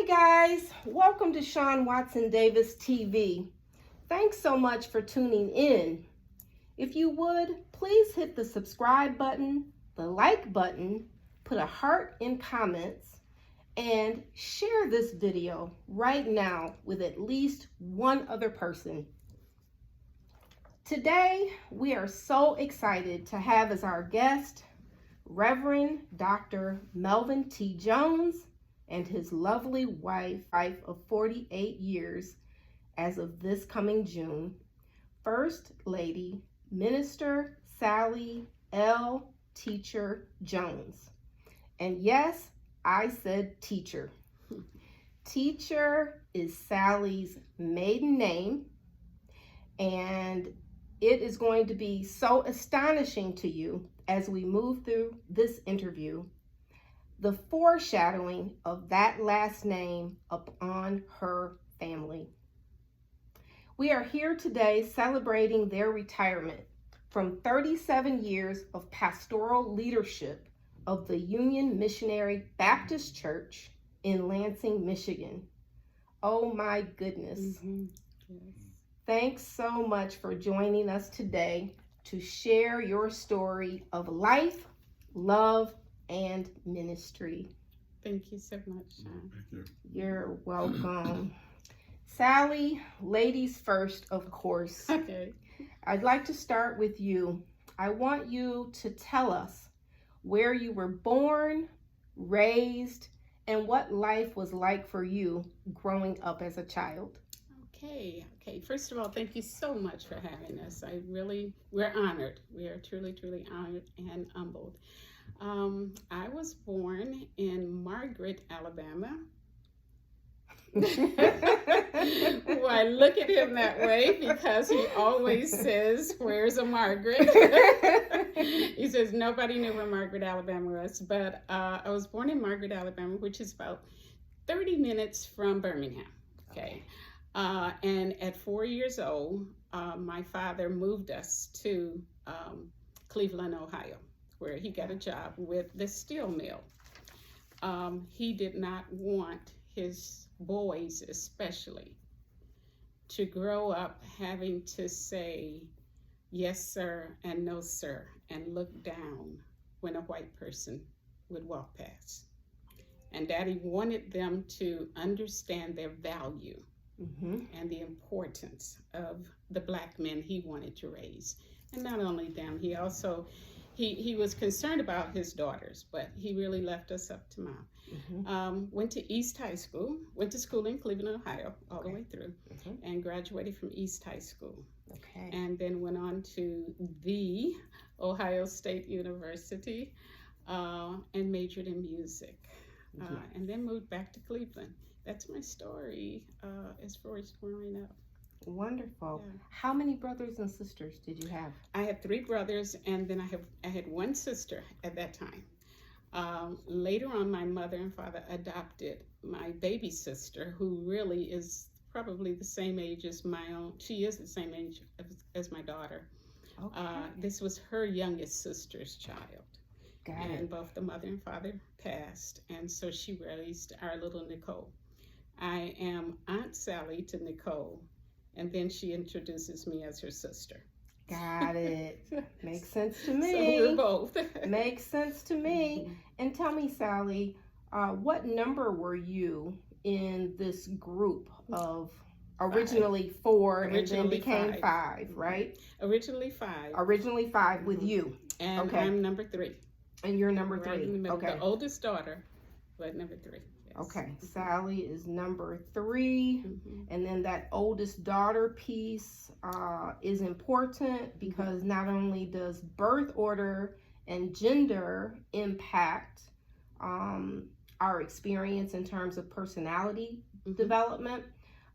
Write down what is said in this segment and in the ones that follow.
Hi guys, welcome to Shawn Watson Davis TV. Thanks so much for tuning in. If you would, please hit the subscribe button, the like button, put a heart in comments, and share this video right now with at least one other person. Today, we are so excited to have as our guest Reverend Dr. Melvin T Jones and his lovely wife of 48 years as of this coming June, First Lady Minister Sallie L. Teacher Jones. And yes, I said teacher. Teacher is Sallie's maiden name, and it is going to be so astonishing to you as we move through this interview, the foreshadowing of that last name upon her family. We are here today celebrating their retirement from 37 years of pastoral leadership of the Union Missionary Baptist Church in Lansing, Michigan. Oh my goodness. Yes. Thanks so much for joining us today to share your story of life, love, and ministry. Thank you so much, Shawn. Thank you. You're welcome. Sallie, ladies first, of course. Okay. I'd like to start with you. I want you to tell us where you were born, raised, and what life was like for you growing up as a child. Okay. First of all, thank you so much for having us. We're honored. We are truly, truly honored and humbled. I was born in Margaret, Alabama. Well, I look at him that way because he always says, "Where's a Margaret?" He says nobody knew where Margaret, Alabama was, but I was born in Margaret, Alabama, which is about 30 minutes from Birmingham. Okay. And at 4 years old, my father moved us to Cleveland, Ohio, where he got a job with the steel mill. He did not want his boys especially to grow up having to say yes sir and no sir and look down when a white person would walk past. And Daddy wanted them to understand their value and the importance of the black men he wanted to raise. And not only them, he also he was concerned about his daughters, but he really left us up to Mom. Went to East High School, went to school in Cleveland, Ohio, all the way through, and graduated from East High School. Okay. And then went on to the Ohio State University and majored in music. And then moved back to Cleveland. That's my story as far as growing up. Wonderful. Yeah. How many brothers and sisters did you have? I had 3 brothers, and then I had 1 sister at that time. Later on, my mother and father adopted my baby sister, who really is probably the same age as my own. She is the same age as my daughter. Okay. This was her youngest sister's child. Got And it. both the mother and father passed, and so she raised our little Nicole. I am Aunt Sallie to Nicole, and then she introduces me as her sister. Got it. Makes sense to So me. we're both. Makes sense to me. And tell me, Sallie, what number were you in this group of originally 4 and then Originally became 5. 5, right? Originally 5. Originally 5 with you. And Okay. I'm number 3. And you're number Right in the 3. middle. Okay. The oldest daughter, but number 3. Yes. Okay. Sallie is number 3. And then that oldest daughter piece is important because not only does birth order and gender impact our experience in terms of personality development,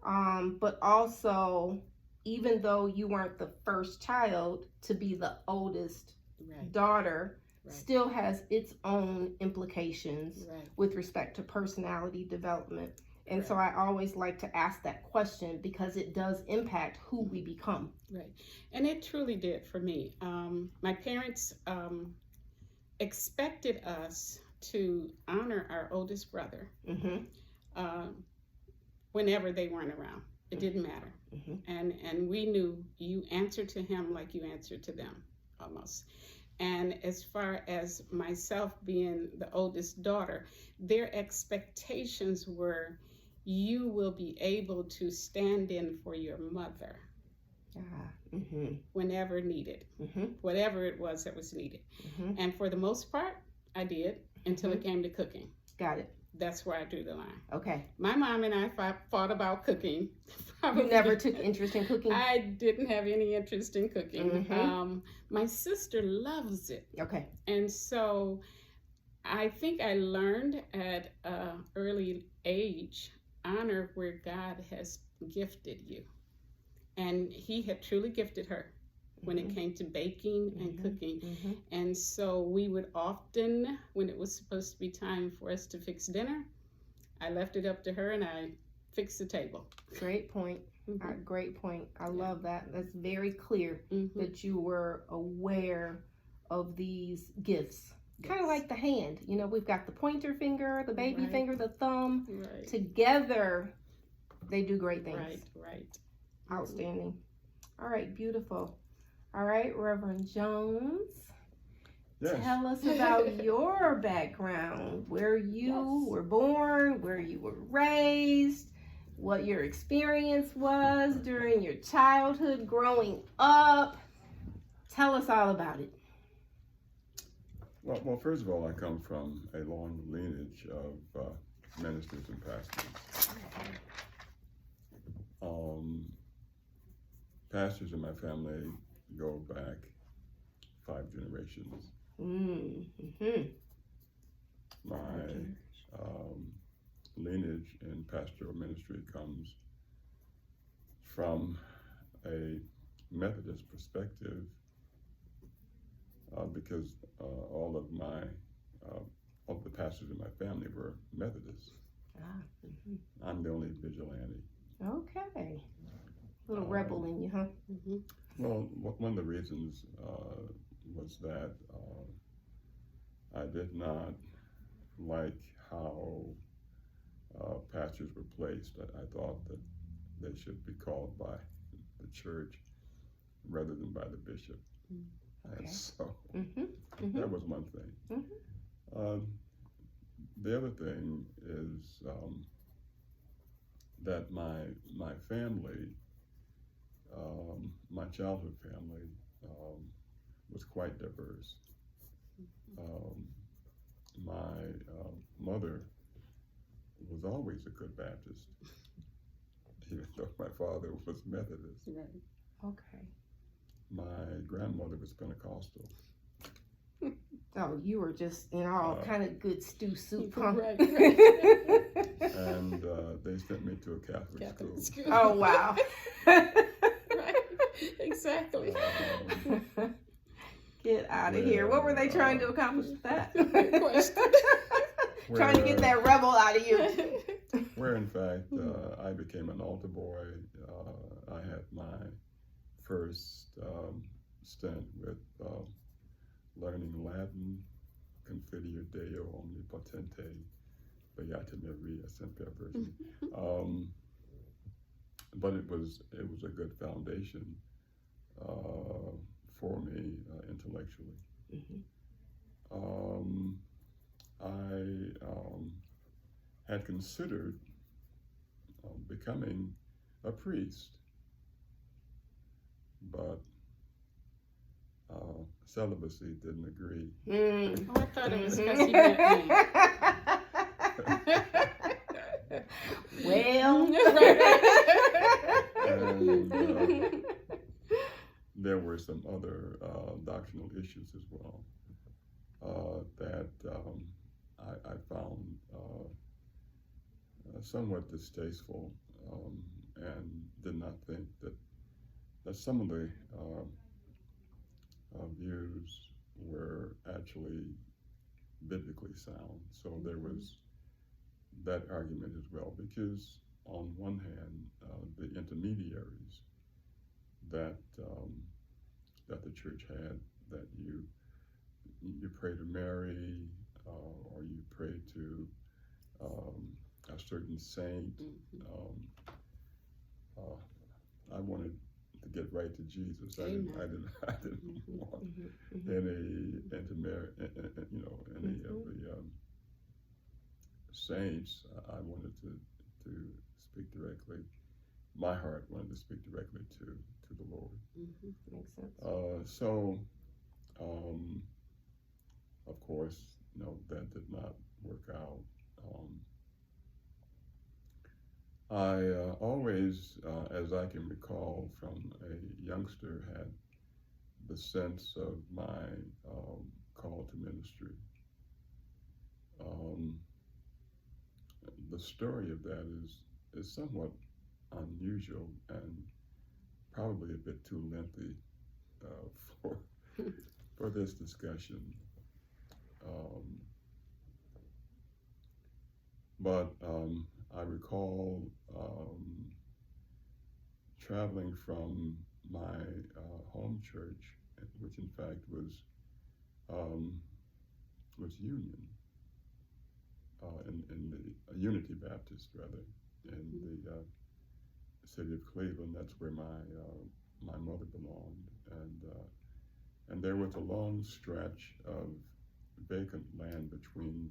but also, even though you weren't the first child, to be the oldest daughter still has its own implications with respect to personality development. And so I always like to ask that question because it does impact who we become. Right. And it truly did for me. My parents expected us to honor our oldest brother. whenever they weren't around. It didn't matter. And we knew you answered to him like you answered to them, almost. And as far as myself being the oldest daughter, their expectations were, you will be able to stand in for your mother whenever needed, whatever it was that was needed. And for the most part, I did until it came to cooking. Got it. That's where I drew the line. Okay. My mom and I fought about cooking. You never took interest in cooking? I didn't have any interest in cooking. My sister loves it. Okay. And so I think I learned at an early age, honor where God has gifted you. And he had truly gifted her when it came to baking and cooking. And so we would often, when it was supposed to be time for us to fix dinner, I left it up to her and I fixed the table. Great point. Great point. I love that. That's very clear that you were aware of these gifts. Kind of like the hand. You know, we've got the pointer finger, the baby finger, the thumb. Together, they do great things. Right. Outstanding. All right, beautiful. All right, Reverend Jones. Yes. Tell us about your background, where you were born, where you were raised, what your experience was during your childhood growing up. Tell us all about it. Well, first of all, I come from a long lineage of ministers and pastors. Pastors in my family go back 5 generations. My lineage in pastoral ministry comes from a Methodist perspective because all of the pastors in my family were Methodists. I'm the only vigilante. Okay. Little rebel in you, huh? Well, one of the reasons was that I did not like how pastors were placed. I thought that they should be called by the church rather than by the bishop. And so that was one thing. The other thing is that my family, my childhood family, was quite diverse. My mother was always a good Baptist, even though my father was Methodist. Okay. My grandmother was Pentecostal. Oh, you were just in all kind of good stew soup, huh? And they sent me to a Catholic school. Oh, wow. Exactly. Get out of here. What were they trying to accomplish with that? Where, trying to get that rebel out of you. Where, in fact, I became an altar boy. I had my first stint with learning Latin, Confidio Deo Omnipotente, Beata Maria Semper Virgin. But it was a good foundation for me intellectually. I had considered becoming a priest, but celibacy didn't agree. Oh, I thought it was because he met me. Well, And there were some other doctrinal issues as well that I found somewhat distasteful and did not think that some of the views were actually biblically sound. So there was that argument as well, because on one hand, the intermediaries that the church had, that you pray to Mary, or you pray to a certain saint. I wanted to get right to Jesus. I didn't want any of the saints. I wanted to speak directly. My heart wanted to speak directly to the Lord. Makes sense. So, of course, that did not work out. I always, as I can recall from a youngster, had the sense of my call to ministry. The story of that is somewhat unusual and probably a bit too lengthy for this discussion. But I recall traveling from my home church, which in fact was Union, in the Unity Baptist rather, in the city of Cleveland. That's where my mother belonged, and there was a long stretch of vacant land between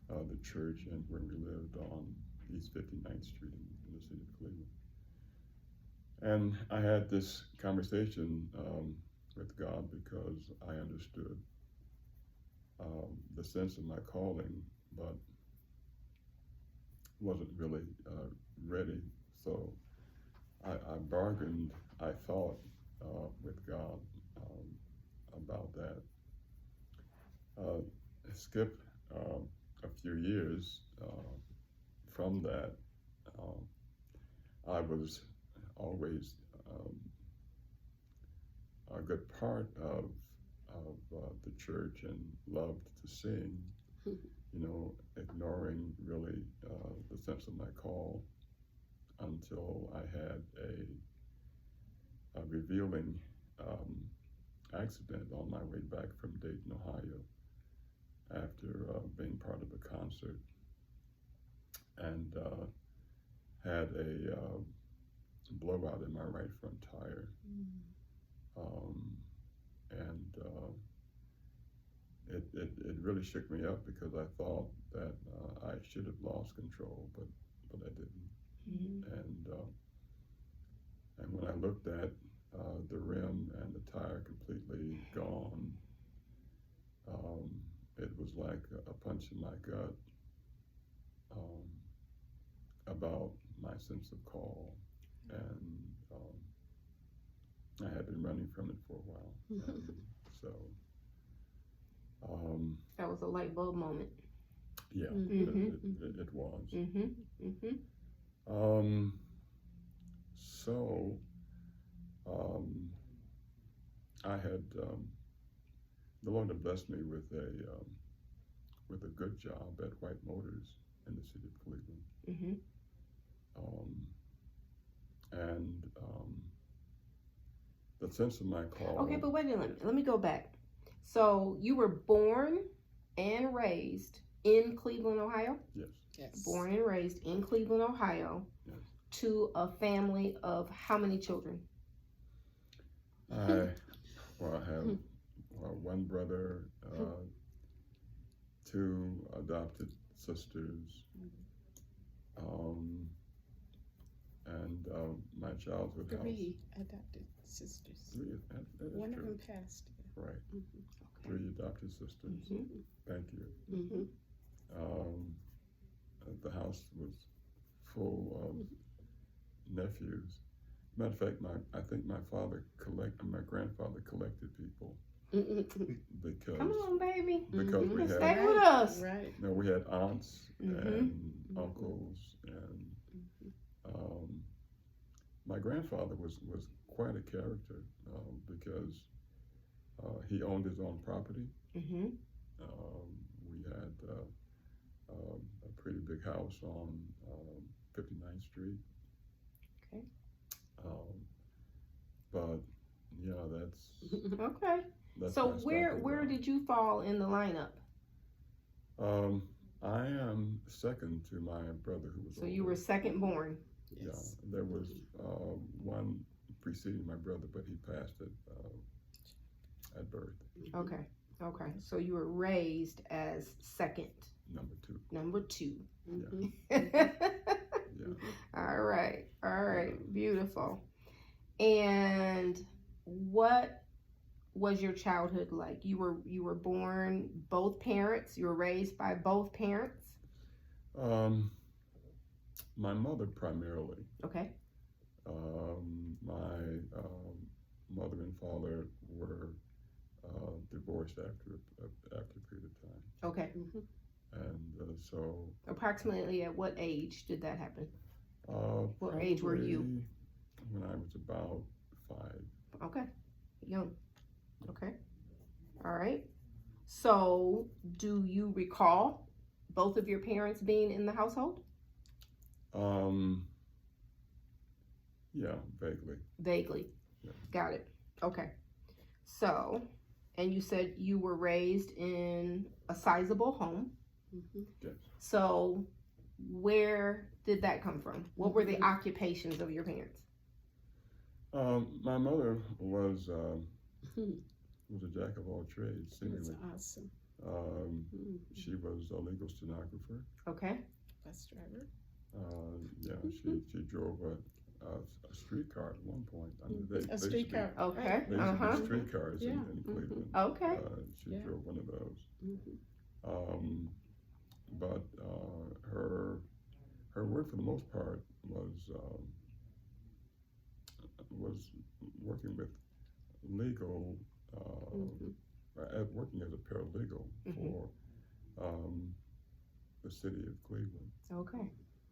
the church and where we lived on East 59th Street in the city of Cleveland. And I had this conversation with God because I understood the sense of my calling, but wasn't really ready. So I bargained, I thought, with God about that. Skip a few years from that, I was always a good part of the church and loved to sing, ignoring really the sense of my call until I had a revealing accident on my way back from Dayton, Ohio, after being part of a concert, and had a blowout in my right front tire. And it really shook me up because I thought that I should have lost control, but I didn't. And when I looked at the rim and the tire completely gone, it was like a punch in my gut about my sense of call, and I had been running from it for a while. So that was a light bulb moment. Yeah, it was. So I had the Lord had blessed me with a good job at White Motors in the city of Cleveland. And the sense of my call. Okay, but wait a minute. Let me go back. So you were born and raised in Cleveland, Ohio? Yes. Born and raised in Cleveland, Ohio, Yes. to a family of how many children? I have one brother, two adopted sisters, and my childhood house. Three adopted sisters. That is One true. of them passed. Right. Okay. 3 adopted sisters. Thank you. The house was full of nephews. Matter of fact, I think my grandfather collected people because Come on, baby. because we had Stay with us. Right. we had aunts and uncles, and my grandfather was quite a character because he owned his own property. We had a pretty big house on 59th Street. Okay. But yeah, that's Okay. that's So my where stomping ground. did you fall in the lineup? I am second to my brother who was So older. you were second born. Yes. Yeah, there was one preceding my brother, but he passed at birth. Okay. Okay. So you were raised as second. Number two. Number two. Mhm. Yeah. All right. All right. Beautiful. And what was your childhood like? You were born both parents. You were raised by both parents. My mother primarily. Okay. My mother and father were divorced after a period of time, Okay. Mhm. and so. Approximately at what age did that happen? What age were you? Probably when I was about 5. Okay. Young. Okay. All right. So, do you recall both of your parents being in the household? Yeah, vaguely. Vaguely. Yeah. Got it. Okay. So, and you said you were raised in a sizable home. Mhm. Yes. So, where did that come from? What were the occupations of your parents? My mother was Mhm. a jack of all trades, That's seemingly. awesome. Um, she was a legal stenographer. Okay. Bus driver. Yeah, she drove a streetcar at one point. I mean, they A used to be- streetcar. Okay. They used to Uh-huh. be streetcars Yeah. in Cleveland. Okay. She Yeah. drove one of those. Mhm. But her work for the most part was working with legal, Mhm. working as a paralegal Mhm. for the city of Cleveland. Okay.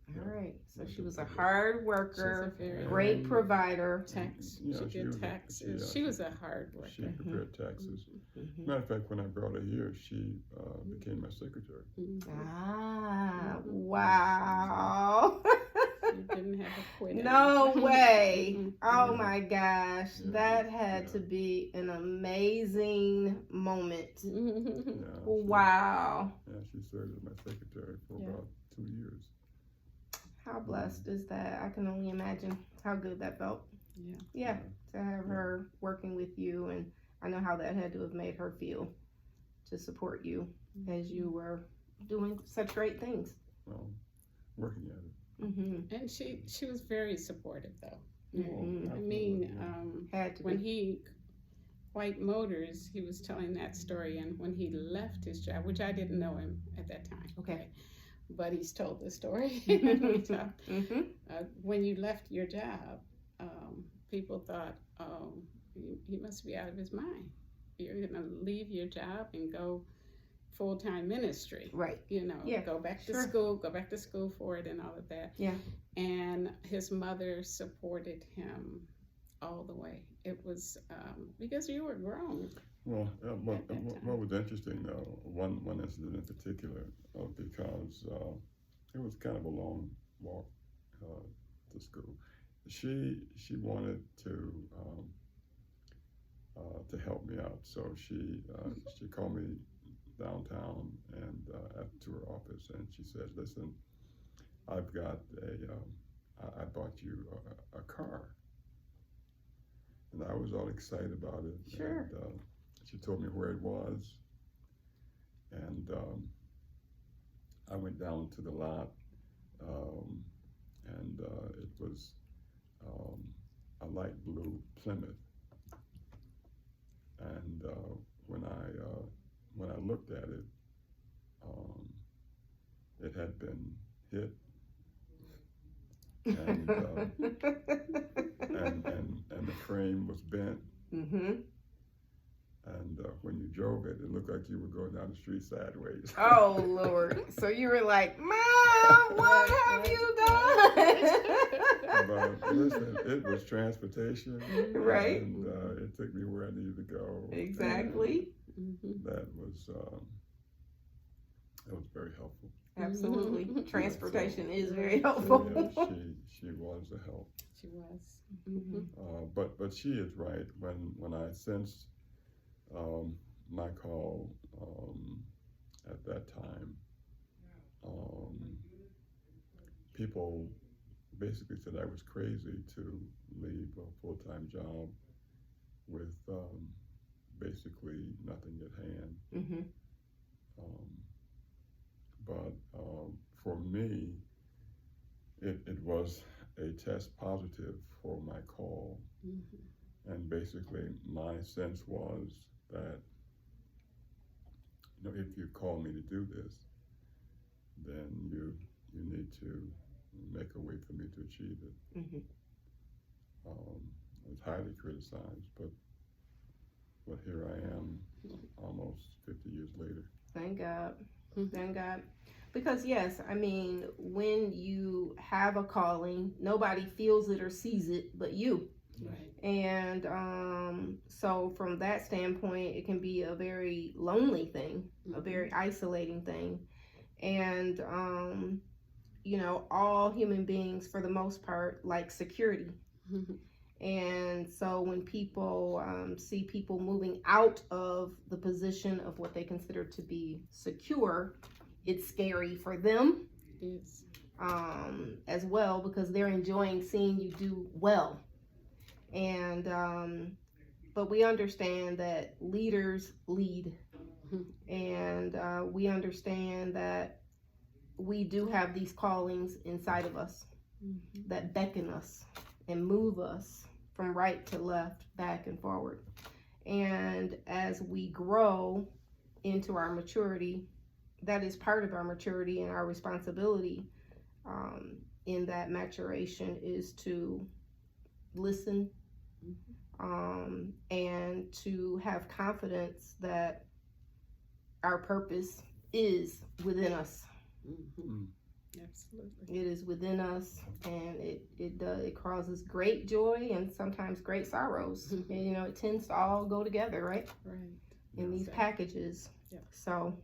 Yeah. All right. So she Yeah. was a hard She's worker, a very great provider. tax. Yeah, she she did was a- taxes. yeah, She was a hard worker. She prepared taxes. Mhm. Matter of fact, when I brought her here, she became my secretary. Mhm. Ah, Mhm. wow. You didn't have a quit. in No it. way. Mhm. Oh Yeah. my gosh. Yeah. That had Yeah. to be an amazing moment. Mhm. Yeah, Wow. she served as my secretary for Yeah. about 2 years. How blessed is that? I can only imagine how good that felt. Yeah. Yeah, to have her working with you, and I know how that had to have made her feel to support you as you were doing such great things. Well, working at it. Mm-hmm. And she was very supportive, though. Mhm. I mean, Absolutely. Had to when be. he White Motors, he was telling that story, and when he left his job, which I didn't know him at that time. Okay. But he's told the story. Mm-hmm. When you left your job, people thought, he must be out of his mind. You're going to leave your job and go full-time ministry. Right. Yeah, Go back to sure. school for it and all of that. Yeah. And his mother supported him all the way. It was because you were grown. Well, what at that time. was interesting though, one incident in particular, because it was kind of a long walk to school. She wanted to help me out, so she called me downtown and to her office, and she said, "Listen, I've got I bought you a car." And I was all excited about it. Sure. And she told me where it was. And I went down to the lot, and it was a light blue Plymouth. And when I looked at it, it had been hit. And and the frame was bent, Mm-hmm. and when you drove it, it looked like you were going down the street sideways. Oh Lord! So you were like, "Mom, what have you done?" But listen, it was transportation, Right. And it took me where I needed to go. Exactly. And that was very helpful. Absolutely. Transportation is very So, helpful. yeah, she was a help. She was. Mhm. But she is right. When I sensed my call at that time, people basically said I was crazy to leave a full-time job with basically nothing at hand. Mm-hmm. But for me, it was a test positive for my call. Mm-hmm. And basically my sense was that, if you call me to do this, then you need to make a way for me to achieve it. Mm-hmm. It was highly criticized, but here I am almost 50 years later. Thank God. Mm-hmm. Thank God. Because yes, I mean, when you have a calling, nobody feels it or sees it but you. Right. And so from that standpoint, it can be a very lonely thing, Mm-hmm. a very isolating thing. And all human beings for the most part like security. Mm-hmm. And so when people see people moving out of the position of what they consider to be secure, it's scary for them. Yes. As well, because they're enjoying seeing you do well. And but we understand that leaders lead. Mm-hmm. And we understand that we do have these callings inside of us Mm-hmm. that beckon us and move us from right to left, back and forward. And as we grow into our maturity, that is part of our maturity, and our responsibility in that maturation is to listen, and to have confidence that our purpose is within us. Mm-hmm. Absolutely. It is within us, and it causes great joy and sometimes great sorrows. Mm-hmm. And it tends to all go together, right? Right. In these Exactly. packages. Yeah. So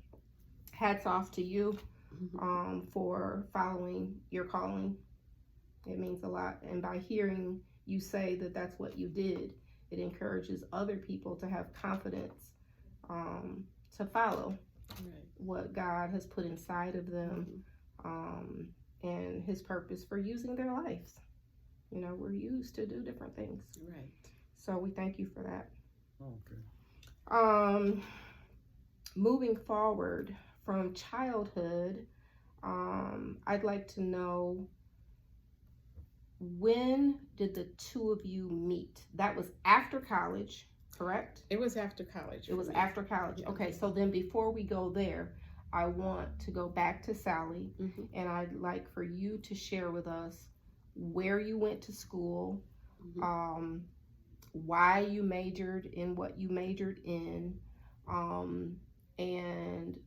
hats off to you Mm-hmm. for following your calling. It means a lot. And by hearing you say that that's what you did, it encourages other people to have confidence to follow Right. what God has put inside of them, and his purpose for using their lives. We're used to do different things. Right. So we thank you for that. Okay. Moving forward from childhood, I'd like to know, when did the two of you meet? That was after college, correct? It was after college. It was for me. after college. Yeah. Okay, so then before we go there, I want to go back to Sallie, Mm-hmm. and I'd like for you to share with us where you went to school, Mm-hmm. why you majored in what you majored in, and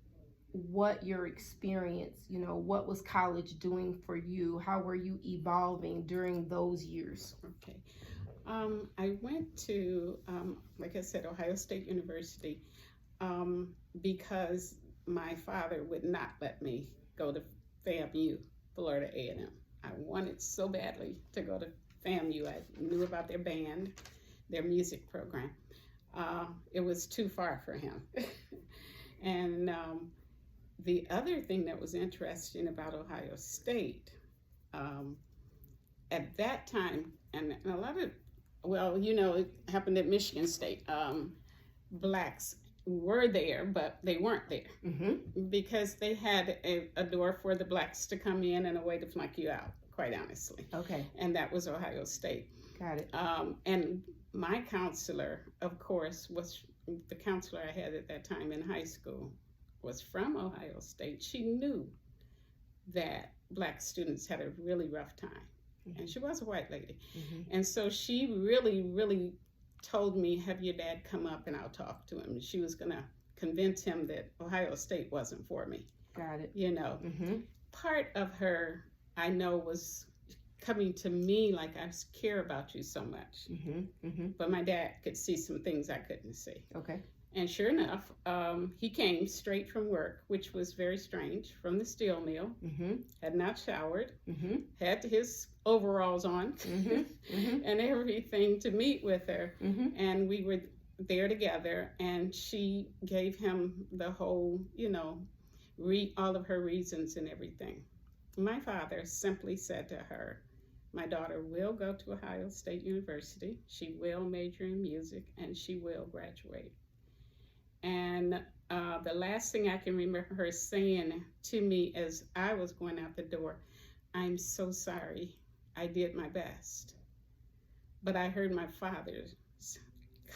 what your experience, what was college doing for you? How were you evolving during those years? Okay. I went to, like I said, Ohio State University, because my father would not let me go to FAMU, Florida A&M. I wanted so badly to go to FAMU. I knew about their band, their music program. It was too far for him. And the other thing that was interesting about Ohio State, at that time, and a lot of, it happened at Michigan State, blacks were there, but they weren't there, because they had a door for the blacks to come in and a way to flunk you out, quite honestly. Okay. And that was Ohio State. Got it. And my counselor, of course, was the counselor I had at that time in high school, was from Ohio State. She knew that black students had a really rough time. And she was a white lady. And so she really, really told me, have your dad come up and I'll talk to him. She was going to convince him that Ohio State wasn't for me. Got it. Part of her, I know, was coming to me like, I care about you so much. But my dad could see some things I couldn't see. Okay. And sure enough, he came straight from work, which was very strange, from the steel mill, had not showered, had his overalls on, and everything to meet with her. And we were there together, and she gave him the whole, all of her reasons and everything. my father simply said to her, my daughter will go to Ohio State University, she will major in music, and she will graduate. And the last thing I can remember her saying to me as I was going out the door, I'm so sorry, I did my best. But I heard my father's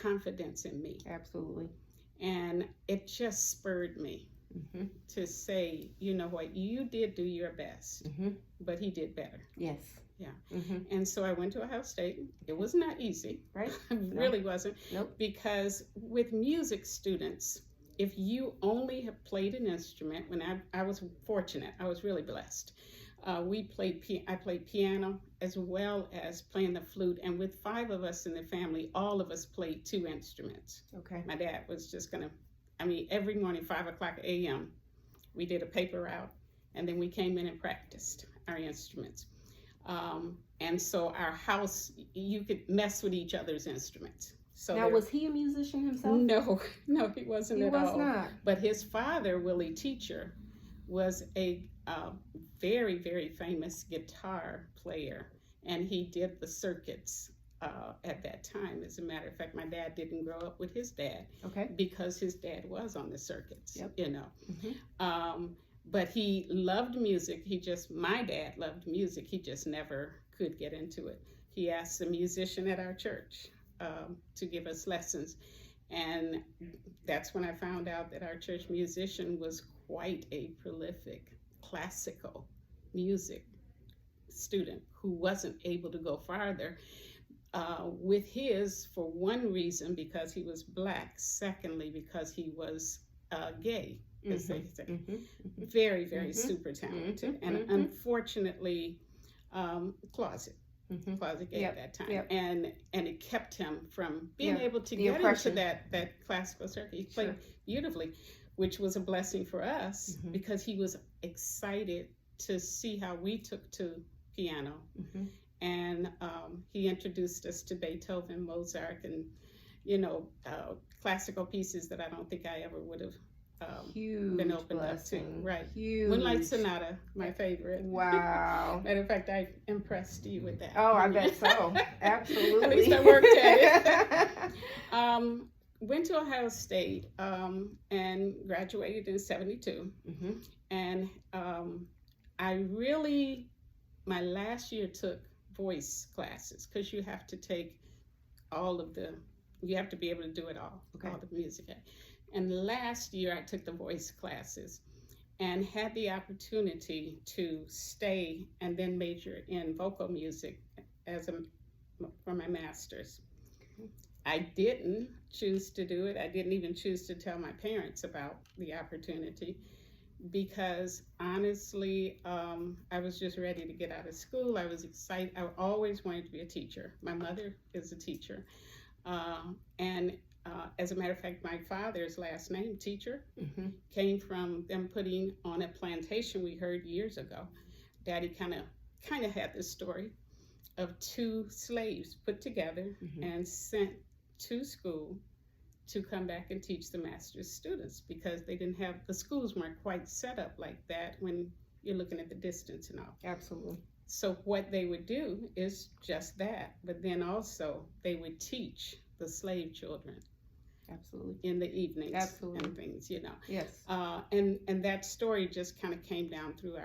confidence in me. Absolutely. And it just spurred me to say, you know what, you did do your best, but he did better. Yes. Yeah. And so I went to Ohio State. It was not easy. Right. It really wasn't. Nope. Because with music students, if you only have played an instrument, when I was fortunate, I was really blessed. I played piano as well as playing the flute. And with 5 of us in the family, all of us played 2 instruments. Okay. My dad was just every morning, 5:00 a.m., we did a paper route, and then we came in and practiced our instruments. And so our house, you could mess with each other's instruments. So now, was he a musician himself? No, he wasn't He at was all. not. But his father, Willie Teacher, was a very, very famous guitar player, and he did the circuits at that time. As a matter of fact, my dad didn't grow up with his dad, Okay. because his dad was on the circuits. Yep. You know. But he loved music. My dad loved music. He just never could get into it. He asked a musician at our church to give us lessons. And that's when I found out that our church musician was quite a prolific classical music student who wasn't able to go farther with his, for one reason, because he was Black. Secondly, because he was gay. As they say. Very, very super talented, and unfortunately closet gay at that time. And it kept him from being able to get into that classical circuit. He played beautifully, which was a blessing for us, because he was excited to see how we took to piano. And he introduced us to Beethoven, Mozart, and classical pieces that I don't think I ever would have been opened blessing. up to. Right. Huge. Moonlight Sonata, my favorite. Wow. Matter of fact, I impressed you with that. Oh, I bet so. Absolutely. At least I worked at it. Went to Ohio State and graduated in 72. And my last year took voice classes, because you have to take you have to be able to do it all, all the music. And last year I took the voice classes and had the opportunity to stay and then major in vocal music for my master's. I didn't choose to do it. I didn't even choose to tell my parents about the opportunity, because honestly, I was just ready to get out of school. I was excited. I always wanted to be a teacher. My mother is a teacher. As a matter of fact, my father's last name, Teacher, came from them putting on a plantation we heard years ago. Daddy kind of had this story of 2 slaves put together and sent to school to come back and teach the master's students, because the schools weren't quite set up like that when you're looking at the distance and all. Absolutely. So what they would do is just that, but then also they would teach the slave children. Absolutely. In the evenings. Absolutely. And things, Yes. And that story just kind of came down through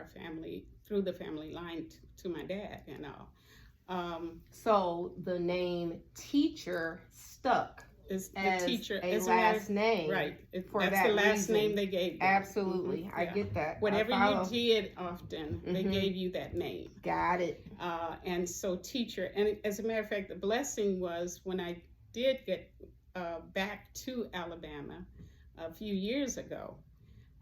the family line to my dad and all. So the name Teacher stuck Is the as teacher a last name, right? for That's that the last reason. name they gave them. Absolutely, I get that. Whatever I follow. you did often, they gave you that name. Got it. And so teacher, and as a matter of fact, the blessing was when I did get back to Alabama a few years ago,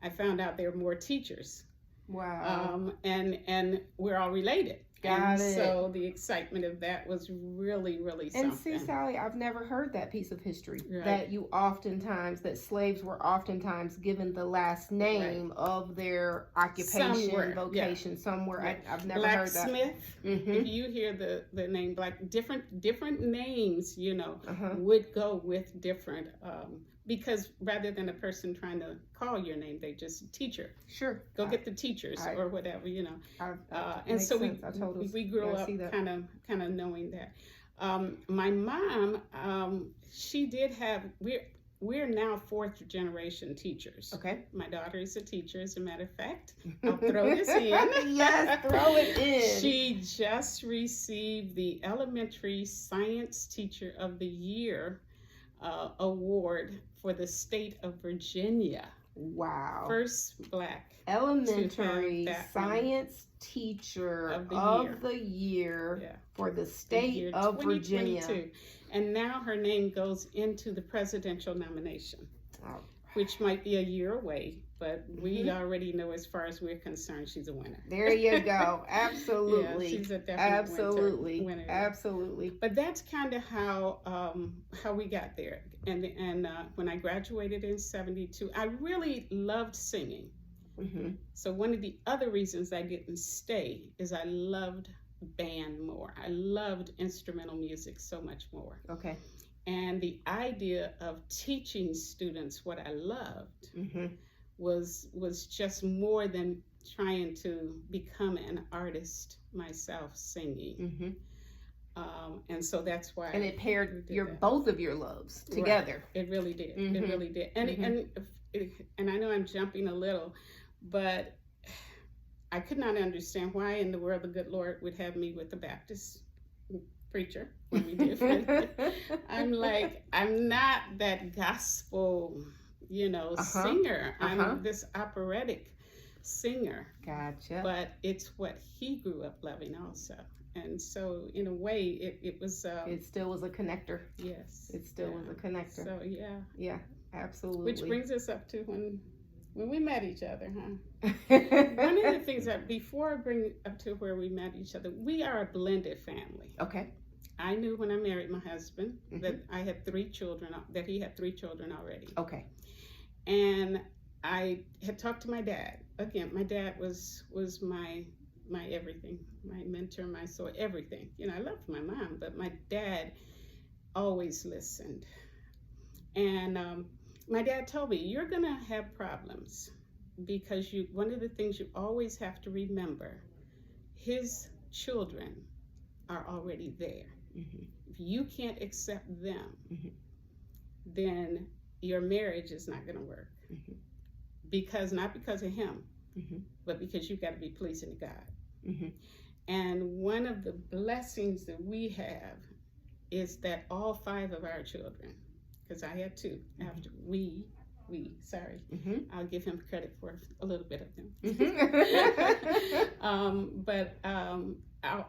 I found out there were more teachers. Wow. And we're all related. Got it. So the excitement of that was really, really something. And see, Sallie, I've never heard that piece of history, Right. that slaves were oftentimes given the last name of their occupation, vocation, somewhere. Yeah. I've never heard that. Blacksmith, if you hear the name different names, Uh-huh. would go with different because rather than a person trying to call your name, they just teacher. Sure. Go get the teachers or whatever, you know. And so we grew up kind of knowing that. My mom, she did have, we're now fourth generation teachers. Okay. My daughter is a teacher, as a matter of fact. I'll throw this in. Yes, throw it in. She just received the Elementary Science Teacher of the Year award for the state of Virginia. Wow. First Black Elementary Science Teacher of the Year for the state of Virginia. And now her name goes into the presidential nomination, which might be a year away, but we already know, as far as we're concerned, she's a winner. There you go. Absolutely. Yeah, she's a definite winner. Absolutely. But that's kind of how we got there. And when I graduated in 72, I really loved singing. So one of the other reasons I didn't stay is I loved band more. I loved instrumental music so much more. Okay. And the idea of teaching students what I loved was just more than trying to become an artist myself singing. And so that's why. And it paired both of your loves together. Right. It really did. It really did. And I know I'm jumping a little, but I could not understand why in the world the good Lord would have me with a Baptist preacher when we did. I'm like, I'm not that gospel, singer. I'm this operatic singer. Gotcha. But it's what he grew up loving also. And so in a way it was it still was a connector. Yes. It still was a connector. So yeah, absolutely. Which brings us up to when we met each other, huh? One of the things that, before I bring up to where we met each other, we are a blended family. Okay. I knew when I married my husband that I had 3 children, that he had 3 children already. Okay. And I had talked to my dad. Again, my dad was my everything, my mentor, my soul, everything. I loved my mom, but my dad always listened. And my dad told me, you're going to have problems because one of the things you always have to remember, his children are already there. If you can't accept them, then your marriage is not going to work. Not because of him, but because you've got to be pleasing to God. And one of the blessings that we have is that all 5 of our children, because I had 2 after I'll give him credit for a little bit of them. But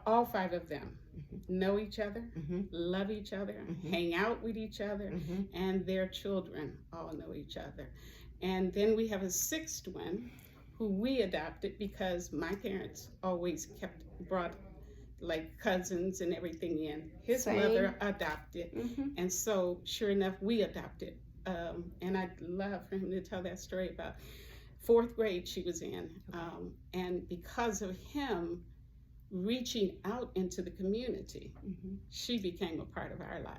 all 5 of them know each other, love each other, hang out with each other, and their children all know each other. And then we have a 6th one who we adopted because my parents always brought like cousins and everything in. His mother adopted. And so sure enough, we adopted. And I'd love for him to tell that story about 4th grade she was in. And because of him reaching out into the community, she became a part of our life.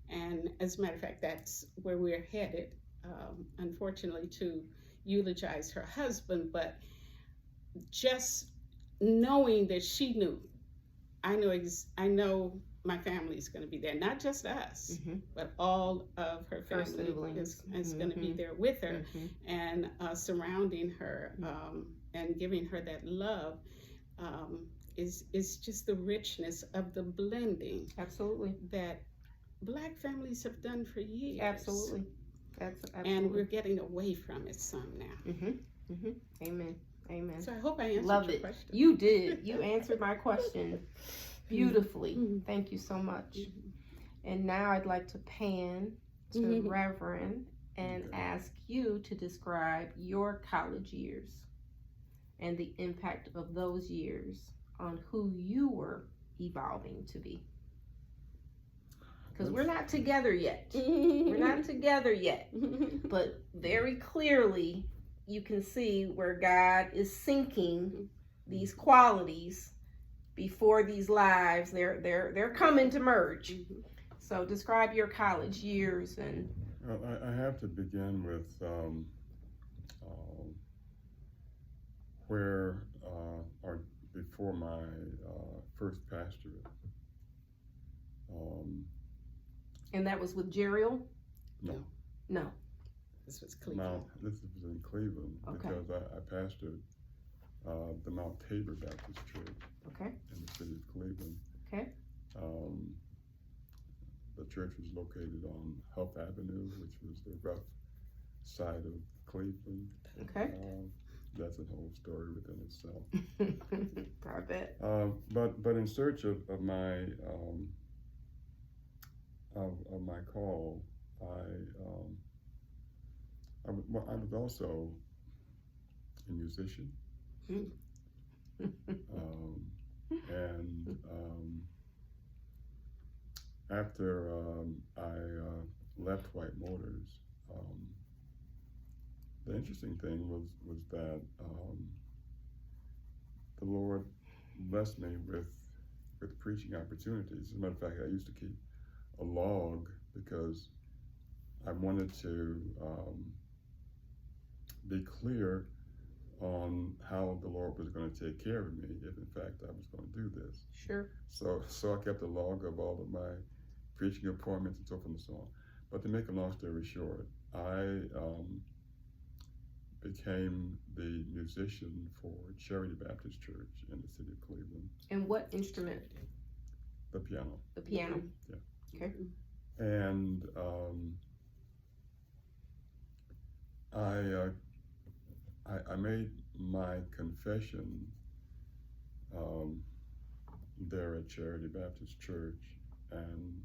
And as a matter of fact, that's where we're headed, unfortunately, to eulogize her husband. But just knowing that she knew, I know my family is going to be there, not just us, but all of her family is going to be there with her and surrounding her and giving her that love is just the richness of the blending. Absolutely. That Black families have done for years. Absolutely. And we're getting away from it some now. Amen. Amen. So I hope I answered your question. You did. You answered my question beautifully. Thank you so much. And now I'd like to pan to Reverend and ask you to describe your college years and the impact of those years on who you were evolving to be. Because we're not together yet. We're not together yet. But very clearly, you can see where God is syncing these qualities before these lives. They're coming to merge. So describe your college years and I have to begin with where, or before my first pastorate. And that was with Jeriel? No. No. This was Cleveland. This was in Cleveland, Okay. because I pastored the Mount Tabor Baptist Church Okay. in the city of Cleveland. Okay. The church was located on Huff Avenue, which was the rough side of Cleveland. Okay. That's a whole story within itself. I bet. But in search of my call, I was also a musician, and after I left White Motors, the interesting thing was that the Lord blessed me with preaching opportunities. As a matter of fact, I used to keep a log because I wanted to be clear on how the Lord was going to take care of me if, in fact, I was going to do this. Sure. So I kept a log of all of my preaching appointments and so forth and so on. But to make a long story short, I became the musician for Charity Baptist Church in the city of Cleveland. And what instrument? The piano. The piano. Yeah. Okay. And I made my confession there at Charity Baptist Church, and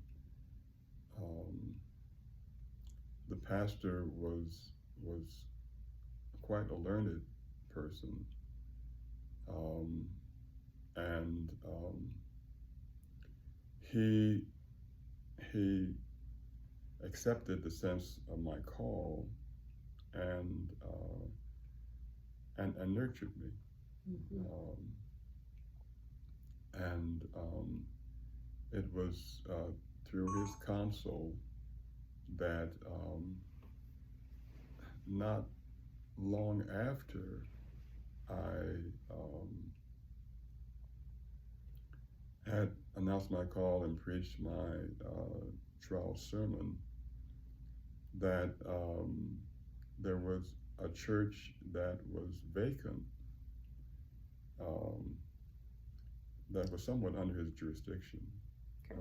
the pastor was quite a learned person, and he accepted the sense of my call and nurtured me. It was through his counsel that not long after I had announced my call and preached my trial sermon, that there was a church that was vacant, that was somewhat under his jurisdiction. Okay.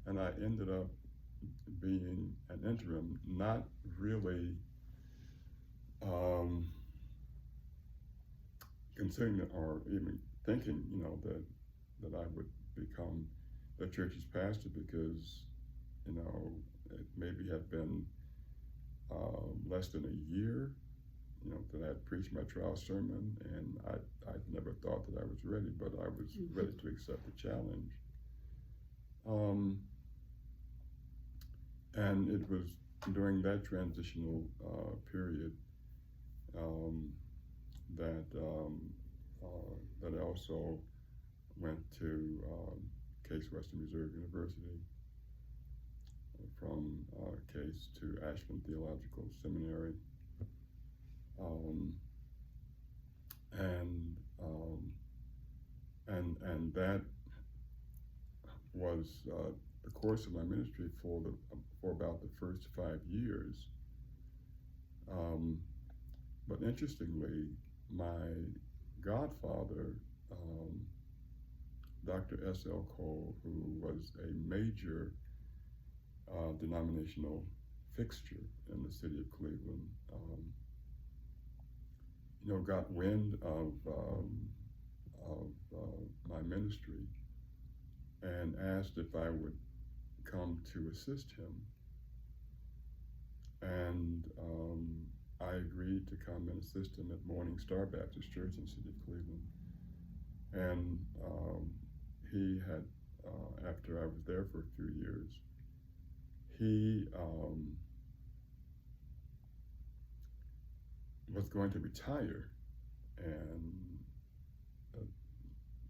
And I ended up being an interim, not really considering or even thinking, that I would become the church's pastor, because, it maybe had been less than a year, that I had preached my trial sermon, and I never thought that I was ready, but I was ready to accept the challenge. And it was during that transitional period that I also went to Case Western Reserve University, from Case to Ashland Theological Seminary, and that was the course of my ministry for about the first 5 years. But interestingly, my godfather, Dr. S.L. Cole, who was a major denominational fixture in the city of Cleveland, got wind of my ministry and asked if I would come to assist him. And I agreed to come and assist him at Morning Star Baptist Church in the city of Cleveland. And he had, after I was there for a few years, he was going to retire, and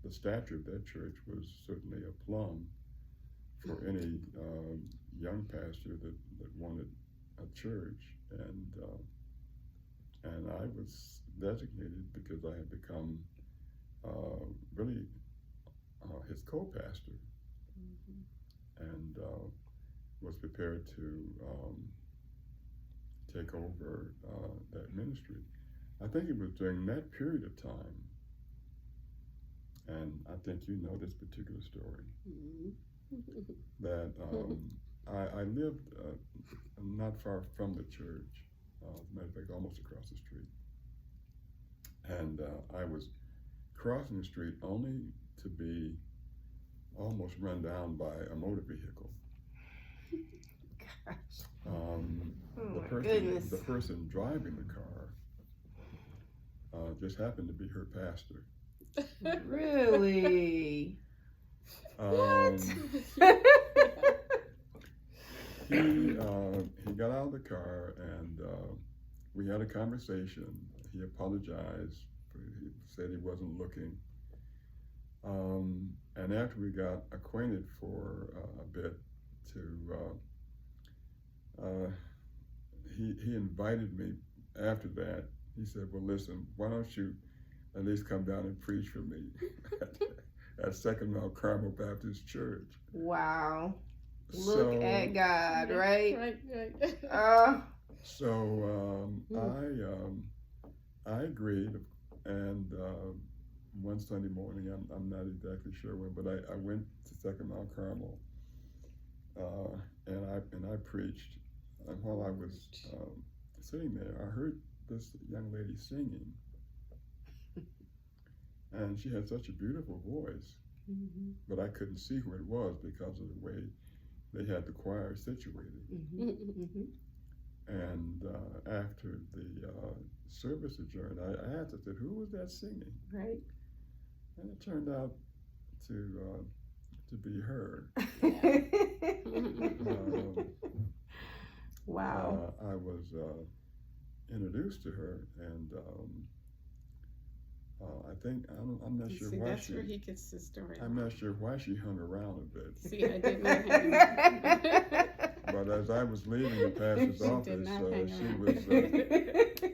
the stature of that church was certainly a plum for any young pastor that wanted a church, and I was designated because I had become really his co-pastor, and was prepared to take over that ministry. I think it was during that period of time, and I think you know this particular story, that I lived not far from the church, as a matter of fact, almost across the street. And I was crossing the street only to be almost run down by a motor vehicle. Gosh. The person driving the car just happened to be her pastor. Really? What? He got out of the car and we had a conversation. He apologized. He said he wasn't looking. And after we got acquainted for a bit, he invited me after that. He said, "Well, listen, why don't you at least come down and preach for me at Second Mount Carmel Baptist Church?" Wow. Look at God, right? Right. So I agreed, and one Sunday morning, I'm not exactly sure when, but I went to Second Mount Carmel, and I preached. And while I was sitting there, I heard this young lady singing, and she had such a beautiful voice, but I couldn't see who it was because of the way they had the choir situated. And after the service adjourned, I asked, I said, "Who was that singing?" Right. And it turned out to be her. Wow. I was introduced to her, and I think I'm not sure why that's where he gets the story. I'm not sure why she hung around a bit. See, I did not hang around. But as I was leaving the pastor's office, she was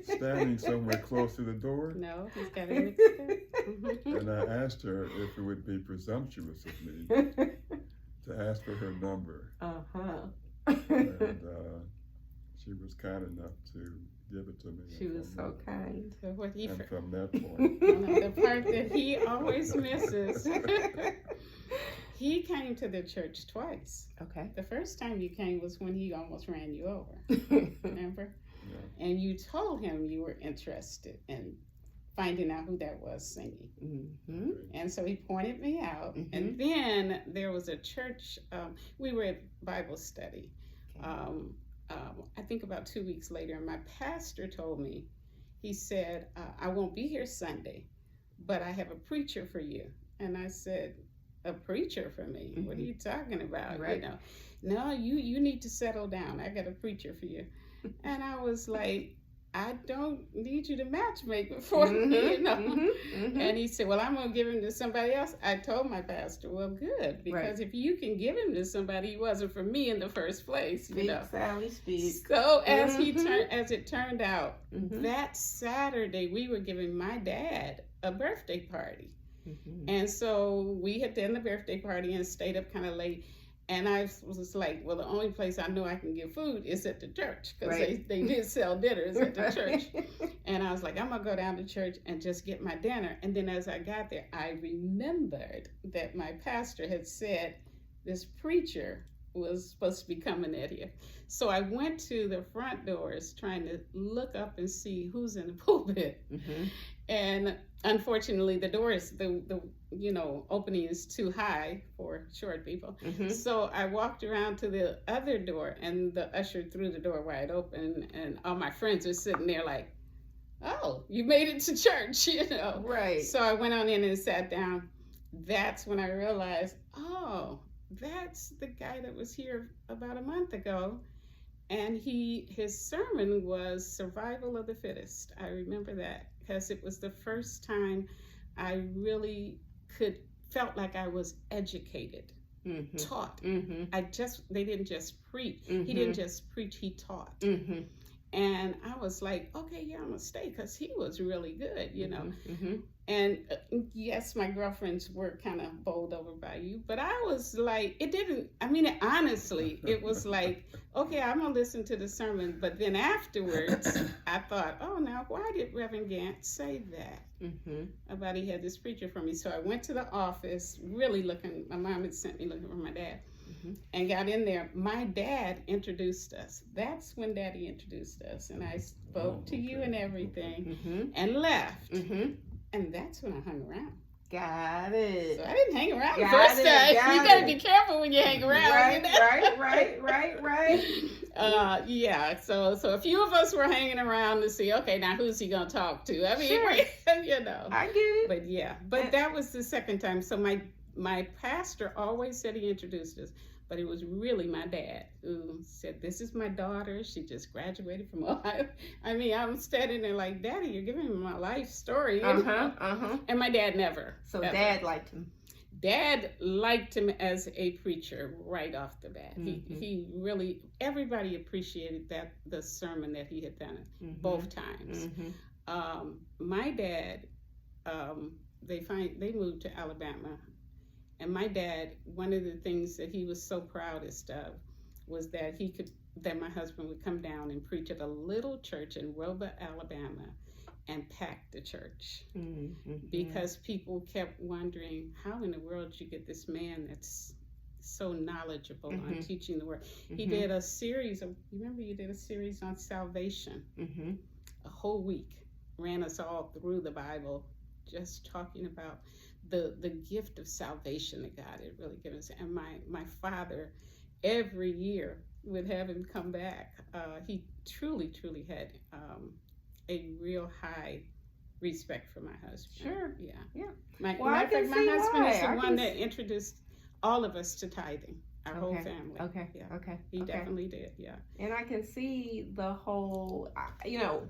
standing somewhere close to the door. No, he's got it mixed up. And I asked her if it would be presumptuous of me to ask for her number. And she was kind enough to give it to me. She was so kind. So what he And from that point, the part that he always misses. He came to the church twice. Okay. The first time you came was when he almost ran you over. Remember? Yeah. And you told him you were interested in finding out who that was singing. And so he pointed me out. And then there was a church, we were at Bible study. I think about 2 weeks later, and my pastor told me, he said, "I won't be here Sunday, but I have a preacher for you." And I said, "A preacher for me? What are you talking about?" Right. You know, "No, you need to settle down. I got a preacher for you." And I was like, "I don't need you to matchmake for me, you know." And he said, "Well, I'm going to give him to somebody else." I told my pastor, "Well, good, because if you can give him to somebody, he wasn't for me in the first place, you know." Sallie, speak. So as it turned out, that Saturday we were giving my dad a birthday party. And so we had done the birthday party and stayed up kind of late. And I was like, well, the only place I know I can get food is at the church, because they did sell dinners at the church. And I was like, I'm going to go down to church and just get my dinner. And then as I got there, I remembered that my pastor had said this preacher was supposed to be coming at here. So I went to the front doors trying to look up and see who's in the pulpit. And unfortunately, the door is the opening is too high for short people. So I walked around to the other door, and the usher threw the door wide open, and all my friends were sitting there like, "Oh, you made it to church," you know. Right. So I went on in and sat down. That's when I realized, oh, that's the guy that was here about a month ago. And his sermon was survival of the fittest. I remember that because it was the first time I really felt like I was educated, taught. They didn't just preach. He didn't just preach, he taught. And I was like, okay, yeah, I'm gonna stay, because he was really good, you know. And yes, my girlfriends were kind of bowled over by you, but I was like, honestly, it was like, okay, I'm gonna listen to the sermon, but then afterwards, I thought, oh, now why did Reverend Gant say that about he had this preacher for me? So I went to the office, really looking. My mom had sent me looking for my dad. And got in there. My dad introduced us. That's when Daddy introduced us, and I spoke to you and everything, and left. And that's when I hung around. Got it. So I didn't hang around the first time. You gotta be careful when you hang around. Right. Yeah. So a few of us were hanging around to see. Okay, now who's he gonna talk to? I mean, sure. You know. I get it. But yeah. But that was the second time. So my pastor always said he introduced us. But it was really my dad who said, this is my daughter. She just graduated from Ohio. I mean, I'm standing there like, Daddy, you're giving me my life story. And my dad never. So ever. Dad liked him. Dad liked him as a preacher right off the bat. He really, everybody appreciated the sermon that he had done both times. My dad, they moved to Alabama. And my dad, one of the things that he was so proudest of was that my husband would come down and preach at a little church in Roba, Alabama, and pack the church. Because people kept wondering, how in the world did you get this man that's so knowledgeable on teaching the word? He did a series you did a series on salvation, a whole week, ran us all through the Bible, just talking about the gift of salvation that God had really given us. And my father, every year, would have him come back. He truly had a real high respect for my husband. Sure. Yeah. My husband is the one that introduced all of us to tithing, our whole family. Okay. He definitely did. Yeah. And I can see the whole,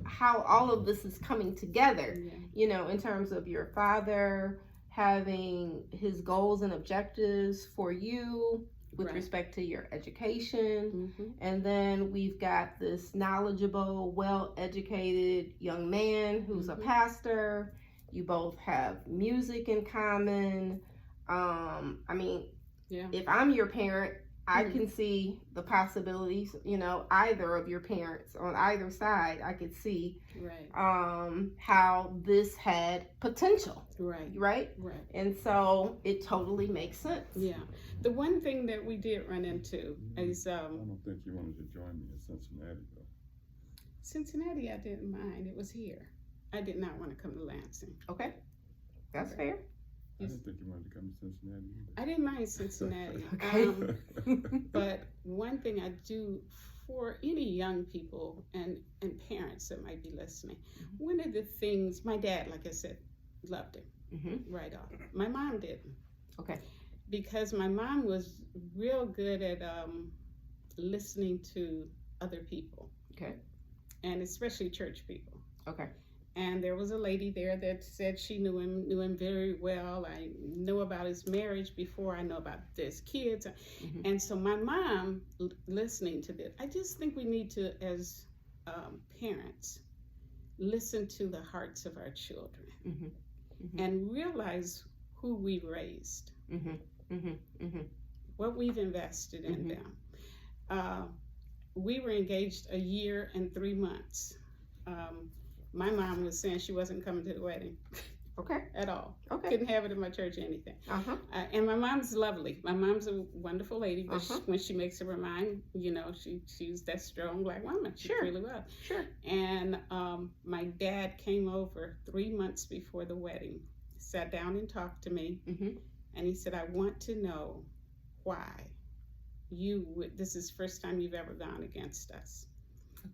how all of this is coming together, in terms of your father having his goals and objectives for you with respect to your education. And then we've got this knowledgeable, well-educated young man who's a pastor. You both have music in common. If I'm your parent, I can see the possibilities, either of your parents on either side. I could see how this had potential. Right. And so it totally makes sense. Yeah. The one thing that we did run into is I don't think you wanted to join me in Cincinnati, though. Cincinnati, I didn't mind. It was here. I did not want to come to Lansing. Okay. That's fair. I didn't think you wanted to come to Cincinnati either. I didn't mind Cincinnati. But one thing I do for any young people and parents that might be listening, one of the things, my dad, like I said, loved him right off. My mom didn't. Okay. Because my mom was real good at listening to other people. Okay. And especially church people. Okay. And there was a lady there that said she knew him very well. I knew about his marriage before I know about his kids. And so my mom, listening to this, I just think we need to, as parents, listen to the hearts of our children and realize who we raised, what we've invested in them. We were engaged 1 year and 3 months. My mom was saying she wasn't coming to the wedding. Okay. At all. Okay. Couldn't have it in my church or anything. And my mom's lovely. My mom's a wonderful lady, but when she makes up her mind, she's that strong black woman. She really was. Sure. And my dad came over 3 months before the wedding, sat down and talked to me, and he said, I want to know why this is the first time you've ever gone against us.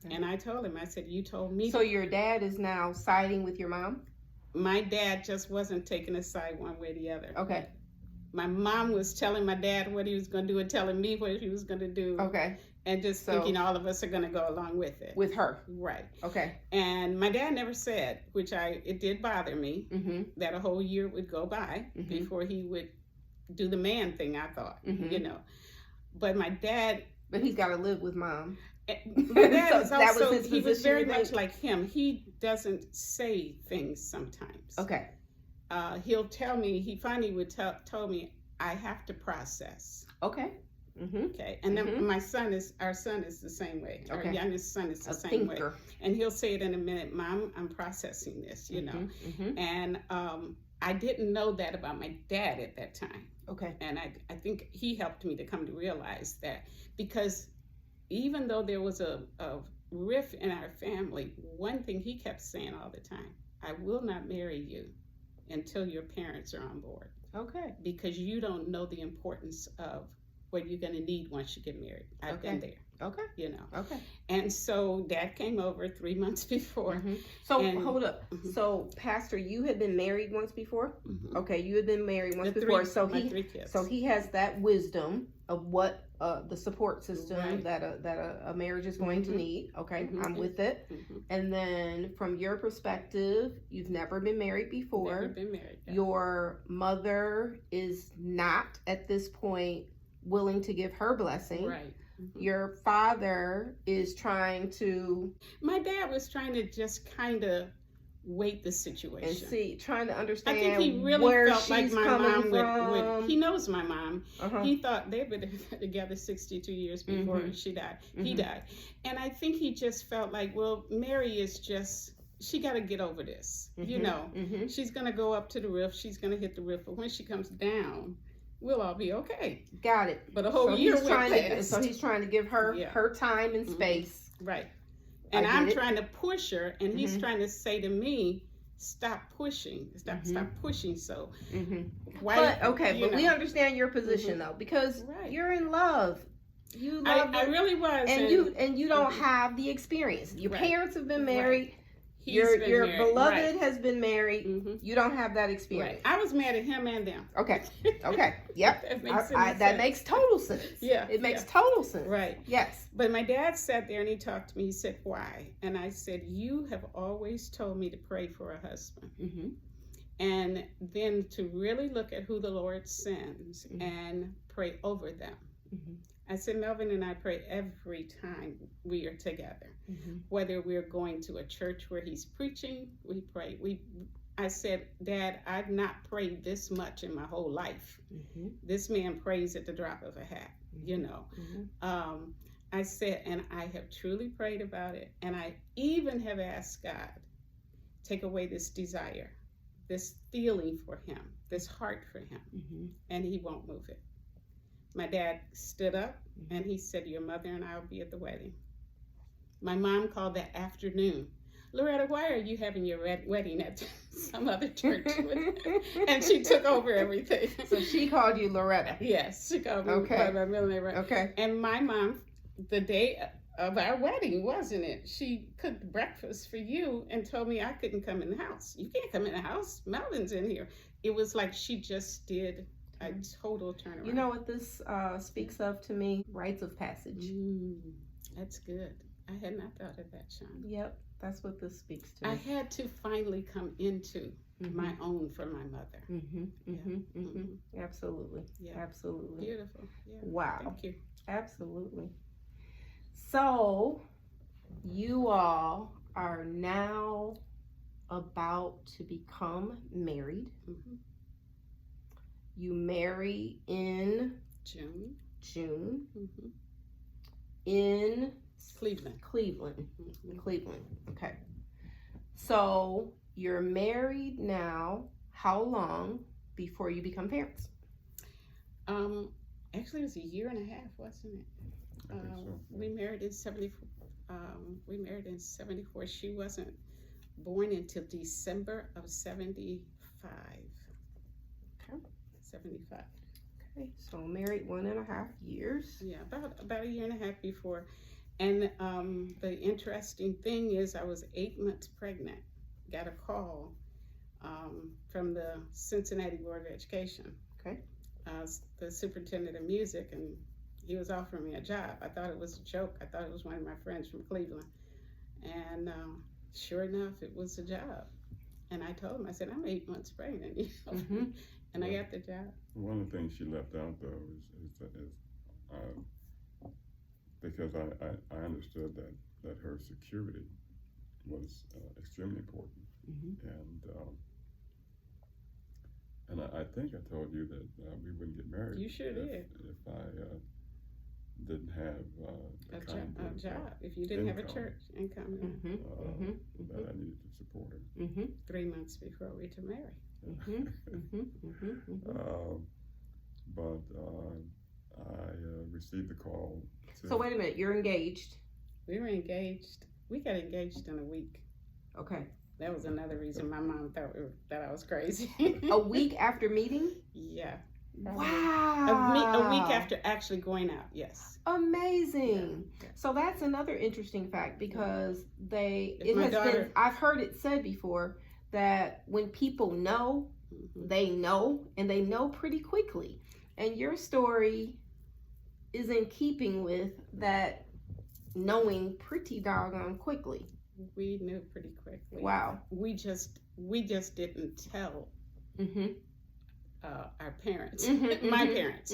Okay. And I told him, I said, you told me. So your dad is now siding with your mom? My dad just wasn't taking a side one way or the other. Okay. My mom was telling my dad what he was going to do and telling me what he was going to do. Okay. And just So- thinking all of us are going to go along with it. With her. Right. Okay. And my dad never said, which it did bother me, Mm-hmm. that a whole year would go by Mhm. before he would do the man thing, I thought, Mhm. you know. But my dad, But he's got to live with mom. my dad So is that was also, his he was position, very you much think? like him. He doesn't say things sometimes. Okay. He'll tell me, he finally would told me, I have to process. Okay. Mm-hmm. Okay. And then Mhm. our son is the same way. Our Okay. youngest son is the A same way. thinker. And he'll say it in a minute, Mom, I'm processing this, you know. Mm-hmm. And I didn't know that about my dad at that time. Okay. And I think he helped me to come to realize that, because even though there was a rift in our family, one thing he kept saying all the time, I will not marry you until your parents are on board, Okay. because you don't know the importance of what you're going to need once you get married. I've been there, Okay. you know. Okay. And so Dad came over 3 months before. Mm-hmm. So And- hold up. Mhm. So Pastor, you had been married once before? Mhm. Okay, you had been married once The before. three- So my 3 kids. he has that wisdom of what the support system Right. that a marriage is going to Mhm. need. Okay, Mhm. I'm with it. Mhm. And then from your perspective, you've never been married before. Never been married. Yeah. Your mother is not at this point willing to give her blessing. Right. Mhm. Your father is trying to My dad was trying to just kind of weight the situation. trying to I understand think he really where felt she's like my coming mom from. would. He knows my mom. Uh-huh. He thought they've been together 62 years before Mhm. she died. He Mhm. died. And I think he just felt like, well, Mary is just, she got to get over this. You Mhm. know, Mhm. she's going to go up to the roof. She's going to hit the roof. But when she comes down, we'll all be okay. Got it. But a whole year he's went trying past. so he's trying to give her Yeah. her time and Mhm. space. Right. And I get I'm it. trying to push her, and he's Mhm. trying to say to me, stop pushing. Stop pushing so. Mm-hmm. Why, But okay, you but we know. understand your position though, because Right. you're in love. You love I it, really was. and you don't Mhm. have the experience. Your Right. parents have been Right. married. He's Your been your married. beloved Right. has been married. Mhm. You don't have that Right. experience. I was mad at him and them. Okay. Okay. Yep. That makes That sense. makes total sense. Yeah, It makes yeah. total sense. Right. Yes. But my dad sat there and he talked to me. He said, why? And I said, you have always told me to pray for a husband. Mm-hmm. And then to really look at who the Lord sends Mhm. and pray over them. Mhm. I said, Melvin and I pray every time we are together. Mm-hmm. Whether we're going to a church where he's preaching, we pray. I said, Dad, I've not prayed this much in my whole life. Mm-hmm. This man prays at the drop of a hat, you know. Mm-hmm. I said, and I have truly prayed about it. And I even have asked God, take away this desire, this feeling for him, this heart for him. Mm-hmm. And he won't move it. My dad stood up and he said, your mother and I will be at the wedding. My mom called that afternoon. Loretta, why are you having your wedding at some other church? And she took over everything. So she called you Loretta. Yes, she called me Okay. by my middle name. Right? Okay. And my mom, the day of our wedding, wasn't it? She cooked breakfast for you and told me I couldn't come in the house. You can't come in the house. Melvin's in here. It was like she just did a total turnaround. You know what this speaks of to me? Rites of passage. That's good. I had not thought of that, Shawn. Yep, that's what this speaks to. I had to finally come into my own for my mother. Mm-hmm, mm-hmm, Yeah. mm-hmm. Absolutely. Yeah. Absolutely. Beautiful. Yeah. Wow. Thank you. Absolutely. So, you all are now about to become married. Mm-hmm. You marry in June. June in Cleveland. Cleveland. Mhm. Cleveland. Okay. So, you're married now. How long before you become parents? Actually, it was a year and a half, wasn't it? I think so. We married in 74. We married in 74. She wasn't born until December of 75. Okay. 75. Okay. So, married 1.5 years. Yeah, about a year and a half before. And the interesting thing is, I was 8 months pregnant. Got a call from the Cincinnati Board of Education. Okay. The superintendent of music, and he was offering me a job. I thought it was a joke. I thought it was one of my friends from Cleveland. And sure enough, it was a job. And I told him, I said, I'm 8 months pregnant, you know? Mm-hmm. And I got the job. One of the things she left out though is because I understood that her security was extremely important, and I think I told you that we wouldn't get married. You sure did. If I didn't have a job. If you didn't have a church income, that I needed to support her. 3 months before we to marry. But I received the call. So wait a minute, you're engaged. We were engaged. We got engaged in a week. Okay. That was another reason my mom thought that I was crazy. A week after meeting? Yeah. Wow. A week after actually going out, yes. Amazing. Yeah. So that's another interesting fact because I've heard it said before that when people know, they know, and they know pretty quickly. And your story is in keeping with that knowing pretty doggone quickly. We knew pretty quickly. Wow. We just didn't tell our parents, my parents.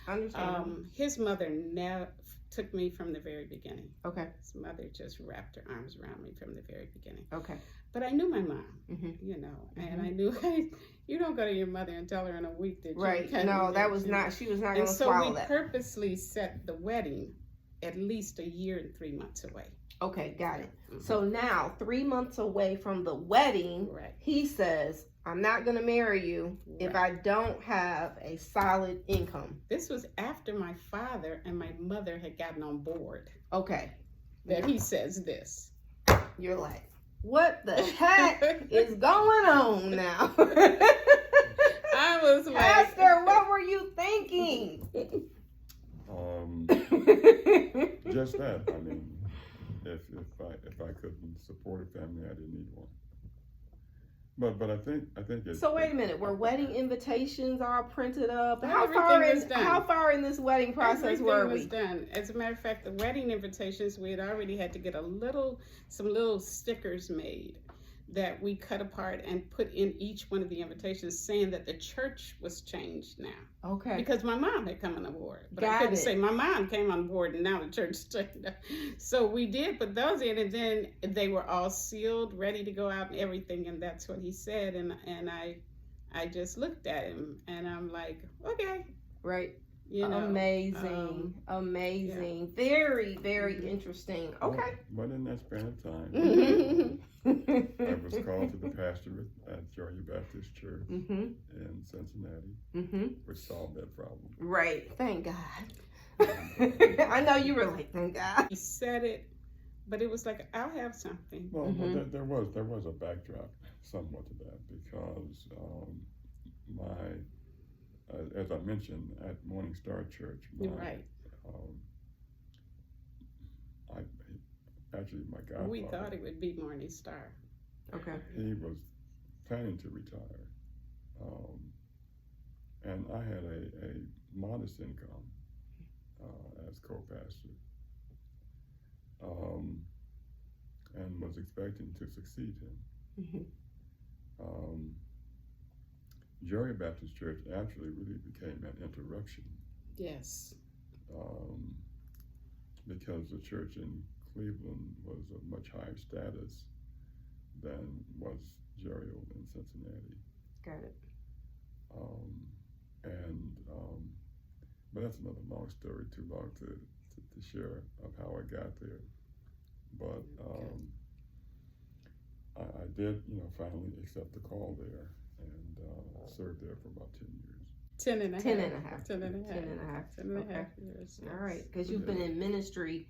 Understand. His mother never took me from the very beginning. Okay. His mother just wrapped her arms around me from the very beginning. Okay. But I knew my mom, you know, and I knew you don't go to your mother and tell her in a week that right. No, that was not. She was not going to swallow that. And so we purposely set the wedding at least a year and 3 months away. Okay, got it. So now, 3 months away from the wedding, he says, I'm not going to marry you if I don't have a solid income. This was after my father and my mother had gotten on board. Okay. That he says this. You're like, what the heck is going on now? I was like, Pastor, what were you thinking? Just that. I mean, if I couldn't support a family, I didn't need one. But I think it's. So wait a minute. Were wedding invitations all printed up? How Everything far in this wedding process were we? Everything was done. As a matter of fact, the wedding invitations, we had already had to get some little stickers made that we cut apart and put in each one of the invitations, saying that the church was changed now. Okay. Because my mom had come on board, but I couldn't say my mom came on board and now the church is changed. So we did put those in, and then they were all sealed, ready to go out and everything. And that's what he said, and I just looked at him, and I'm like, okay, right. You know, amazing. Yeah. Very, very interesting. Okay. But in that span of time, I was called to the pastorate at Georgia Baptist Church in Cincinnati, which solved that problem. Right. Thank God. I know you were like, thank God. He said it, but it was like, I'll have something. Well, there was a backdrop somewhat to that because as I mentioned, at Morning Star Church, my godfather. We thought it would be Morning Star. Okay. He was planning to retire, and I had a modest income as co-pastor, and was expecting to succeed him. Georgia Baptist Church actually really became an interruption. Yes. Because the church in Cleveland was of much higher status than was Georgia in Cincinnati. Got it. But that's another long story, too long to share of how I got there. But I did, finally accept the call there and served there for about 10 years. 10 and a half. 10 and a half. 10 and a half. 10 and a half. 10 and a Okay. half years. Yes. All right, because you've been in ministry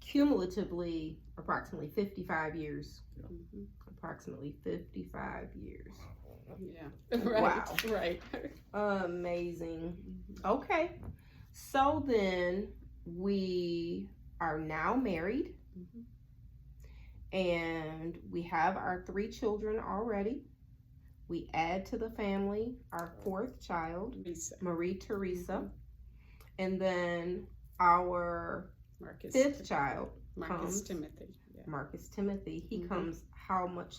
cumulatively approximately 55 years. Yeah. Approximately 55 years. Yeah. Right. Wow. Right. Amazing. Okay. So then we are now married. And we have our 3 children already. We add to the family our 4th child, Marie Teresa. And then our Marcus. fifth child Marcus comes, Timothy. Yeah. Marcus Timothy, he comes how much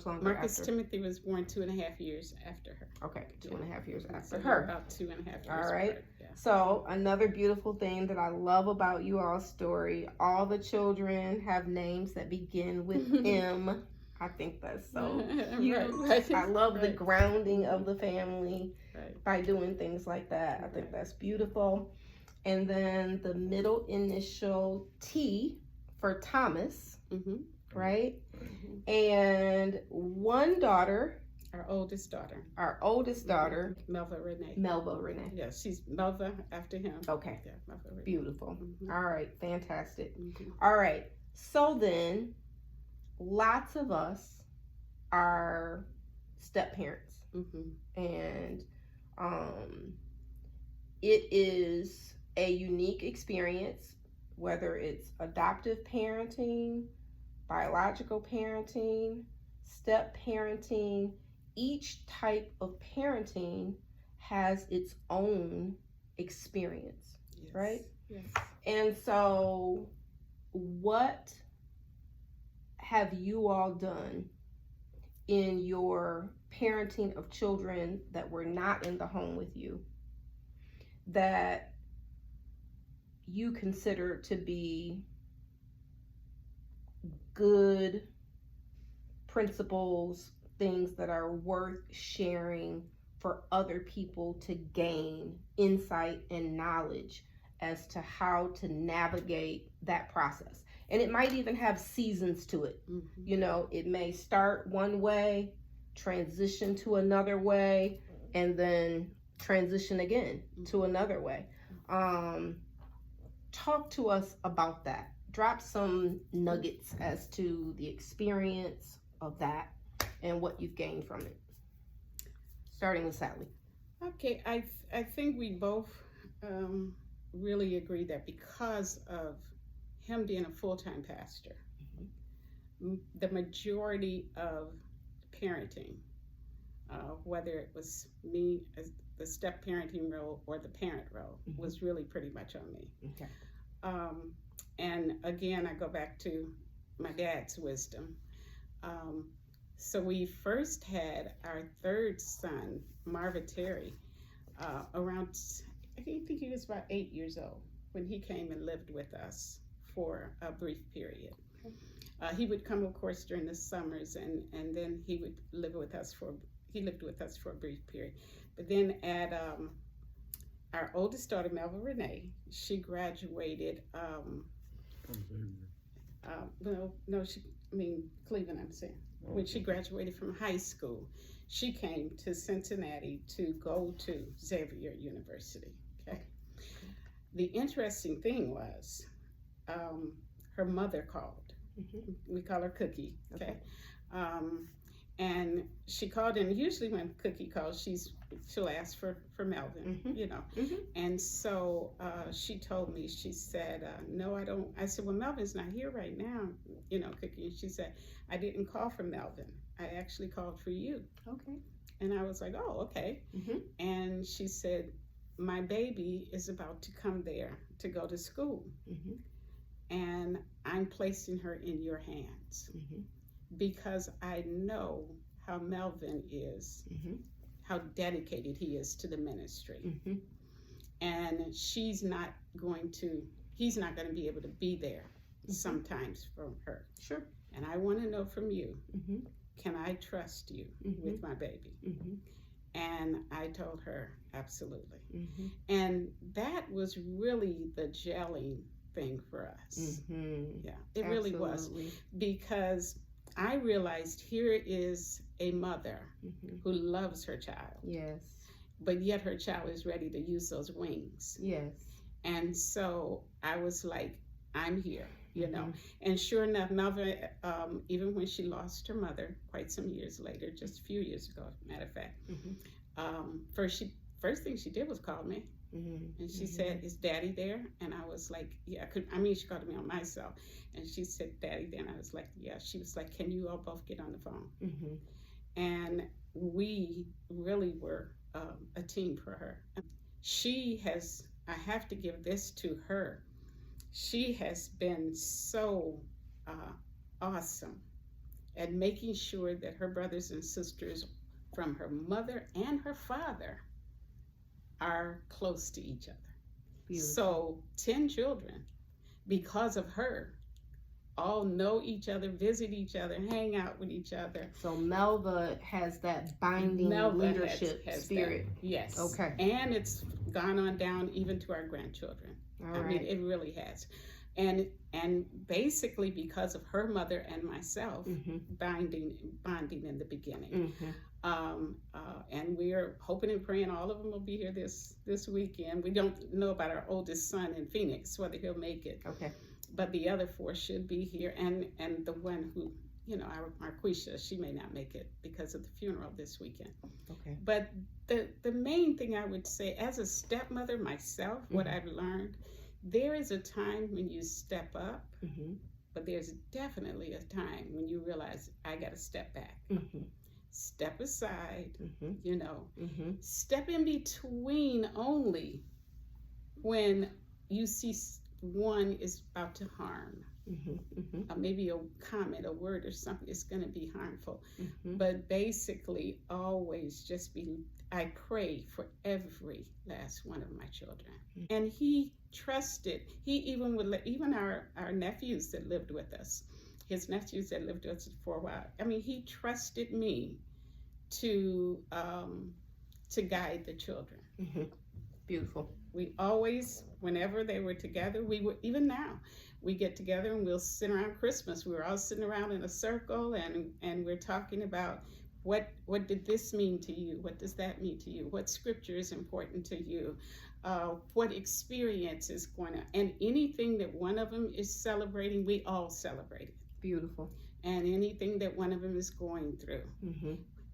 longer Marcus after? Timothy was born 2.5 years after her. Okay, 2.5 years after So her. about 2.5 years. All right. apart, yeah. So another beautiful thing that I love about you all's story, all the children have names that begin with M. I think that's so cute. Right. I love the grounding of the family Right. by doing things like that. I think that's beautiful. And then the middle initial T for Thomas, right? And one daughter, Our oldest daughter, Melva Renee. Yeah, she's Melva after him. Okay. Yeah, Melva Renee. Beautiful. All right, fantastic. All right, so then lots of us are step parents, and it is a unique experience, whether it's adoptive parenting, biological parenting, step parenting. Each type of parenting has its own experience, right? Yes. And so what have you all done in your parenting of children that were not in the home with you that you consider to be good principles, things that are worth sharing for other people to gain insight and knowledge as to how to navigate that process? And it might even have seasons to it. You know, it may start one way, transition to another way, and then transition again to another way. Talk to us about that. Drop some nuggets as to the experience of that and what you've gained from it. Starting with Sallie. Okay, I think we both really agree that because of him being a full-time pastor, the majority of parenting, whether it was me as the step parenting role or the parent role, was really pretty much on me. Okay. And again, I go back to my dad's wisdom. So we first had our third son, Marvin Terry, around, I think he was about 8 years old when he came and lived with us for a brief period. He would come, of course, during the summers, and then he would live with us for a brief period. But then at our oldest daughter, Melvin Renee, she graduated. Cleveland, I'm saying. Okay. When she graduated from high school, she came to Cincinnati to go to Xavier University. Okay. The interesting thing was, her mother called. We call her Cookie. Okay. And she called, and usually when Cookie calls, she'll ask for Melvin, you know. And so she told me, she said, no, I don't. I said, well, Melvin's not here right now, you know, Cookie. And she said, I didn't call for Melvin. I actually called for you. Okay. And I was like, oh, okay. And she said, my baby is about to come there to go to school. And I'm placing her in your hands. Because I know how Melvin is, how dedicated he is to the ministry. And he's not going to be able to be there sometimes from her. Sure. And I want to know from you, can I trust you with my baby? And I told her, absolutely. And that was really the gelling thing for us. Yeah, it really was. Because I realized here is a mother who loves her child. Yes. But yet her child is ready to use those wings. Yes. And so I was like, I'm here, you know. And sure enough, Melvin, even when she lost her mother quite some years later, just a few years ago, matter of fact, first thing she did was call me. And she said, is Daddy there? And I was like, yeah, she called me on my cell. And she said, Daddy there? And I was like, yeah. She was like, can you all both get on the phone? And we really were a team for her. She has I have to give this to her. She has been so awesome at making sure that her brothers and sisters from her mother and her father are close to each other. Beautiful. So 10 children, because of her, all know each other, visit each other, hang out with each other. So Melva has that binding Melva leadership has spirit. that. Yes. Okay. And it's gone on down even to our grandchildren. All I right. mean, it really has. And basically because of her mother and myself bonding in the beginning. And we're hoping and praying all of them will be here this weekend. We don't know about our oldest son in Phoenix, whether he'll make it. Okay. But the other 4 should be here. And the one who, our Marquisha, she may not make it because of the funeral this weekend. Okay. But the main thing I would say, as a stepmother myself, what I've learned, there is a time when you step up, but there's definitely a time when you realize I got to step back, step aside, step in between only when you see one is about to harm. Maybe a comment, a word or something is going to be harmful. But basically always just I pray for every last one of my children. And he trusted, he even would let, even our nephews that lived with us, his nephews that lived with us for a while, I mean, he trusted me to guide the children. Beautiful. We always, whenever they were together, even now, we get together and we'll sit around Christmas. We were all sitting around in a circle and we're talking about what did this mean to you? What does that mean to you? What scripture is important to you? What experience is going to, and anything that one of them is celebrating, we all celebrate it. Beautiful. And anything that one of them is going through.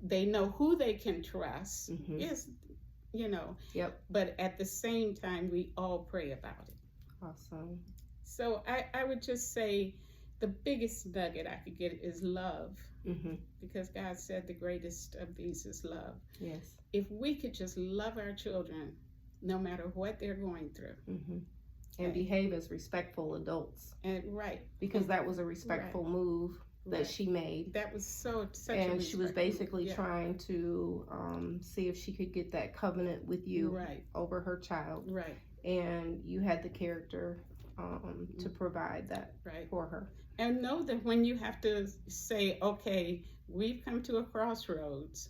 They know who they can trust. Yes, Yep. But at the same time, we all pray about it. Awesome. So I would just say the biggest nugget I could get is love. Because God said the greatest of these is love. Yes. If we could just love our children, no matter what they're going through. And behave as respectful adults. And because that was a respectful move that she made. That was such and a she was basically trying to see if she could get that covenant with you over her child. Right. And you had the character to provide that for her. And know that when you have to say, okay, we've come to a crossroads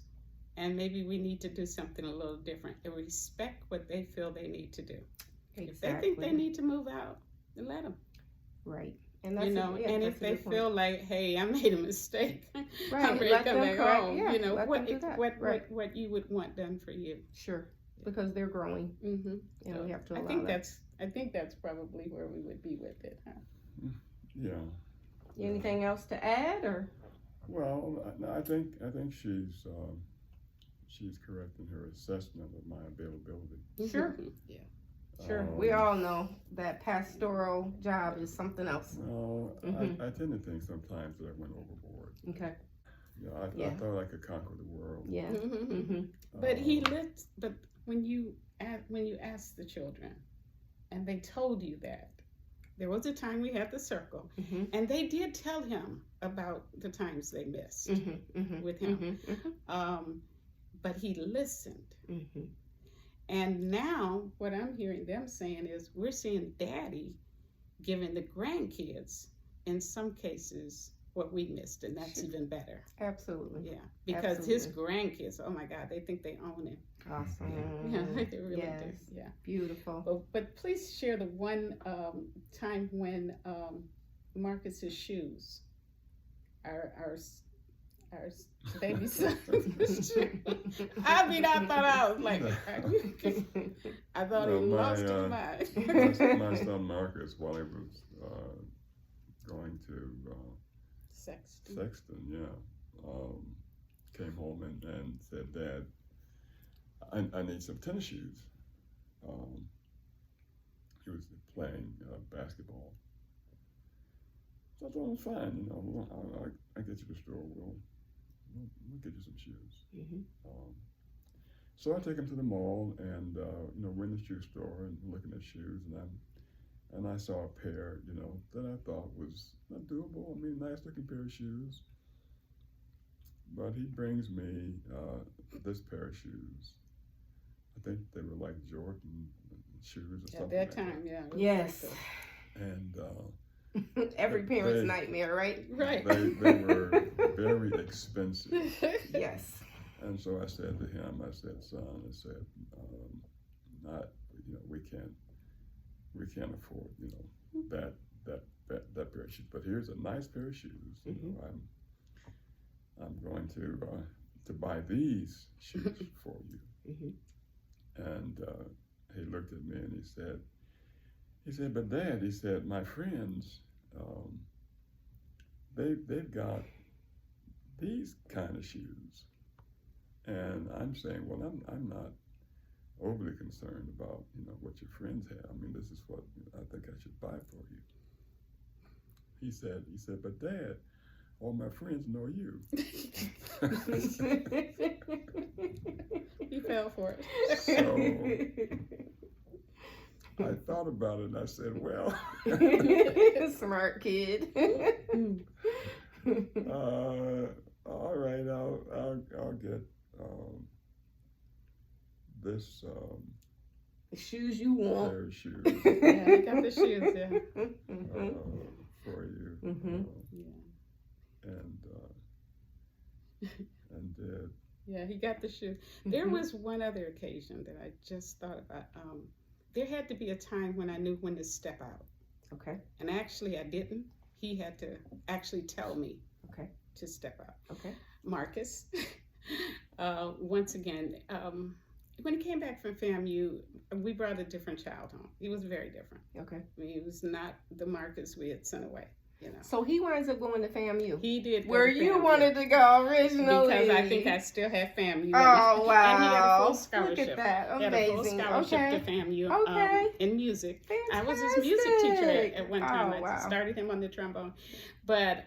and maybe we need to do something a little different, and respect what they feel they need to do. Exactly. If they think they need to move out, then let them. Right. And that's and if they feel like, hey, I made a mistake, I'm ready let to come them back home. what you would want done for you. Sure. Because they're growing. And so we have to allow I think that's probably where we would be with it, huh? Yeah. Anything else to add, or? Well, I think she's correct in her assessment of my availability. Sure. Yeah. Sure. We all know that pastoral job is something else. No, I tend to think sometimes that I went overboard. Okay. I thought I could conquer the world. Yeah. But but when you asked the children, and they told you that, there was a time we had the circle, and they did tell him about the times they missed with him. But he listened. And now what I'm hearing them saying is we're seeing Daddy giving the grandkids, in some cases, what we missed, and that's even better. Absolutely. Yeah, because his grandkids, oh my God, they think they own him. Awesome. Yeah, they really do. Yeah. Beautiful. But please share the one time when Marcus's shoes, our baby son. I mean, I thought I was like, I thought he lost his mind. My son Marcus, while he was going to Sexton, came home and said, Dad, I need some tennis shoes. He was playing basketball. So I thought it was fine, I get you to the store, we'll get you some shoes. So I take him to the mall, and we're in the shoe store and looking at shoes, and I saw a pair, that I thought was not doable. I mean, nice looking pair of shoes. But he brings me this pair of shoes. I think they were like Jordan shoes or something. At that time, yeah. Yes. And every parent's nightmare, right? Right. They were very expensive. Yes. And so I said to him, son, we can't afford, that pair of shoes. But here's a nice pair of shoes. I'm going to buy these shoes for you. And he looked at me and he said, but Dad, he said, my friends, they've got these kind of shoes. And I'm saying, well, I'm not overly concerned about, what your friends have. I mean, this is what I think I should buy for you. He said, but Dad, all my friends know you. He fell for it. So I thought about it and I said, well, smart kid. all right, I'll get this shoes you want. pair of shoes Yeah, I got the shoes, yeah. for you. And did. Yeah, he got the shoes. There was one other occasion that I just thought about. There had to be a time when I knew when to step out. Okay. And actually I didn't. He had to actually tell me Okay. to step out. Okay. Marcus, once again, when he came back from FAMU, we brought a different child home. He was very different. Okay. I mean, he was not the Marcus we had sent away. So he winds up going to FAMU. He did. Where you wanted to go originally. Because I think I still had FAMU. Oh, wow. And he had a full scholarship. Look at that. Amazing. He had a full scholarship to FAMU in music. Fantastic. I was his music teacher at one time. Oh, wow. I started him on the trombone. But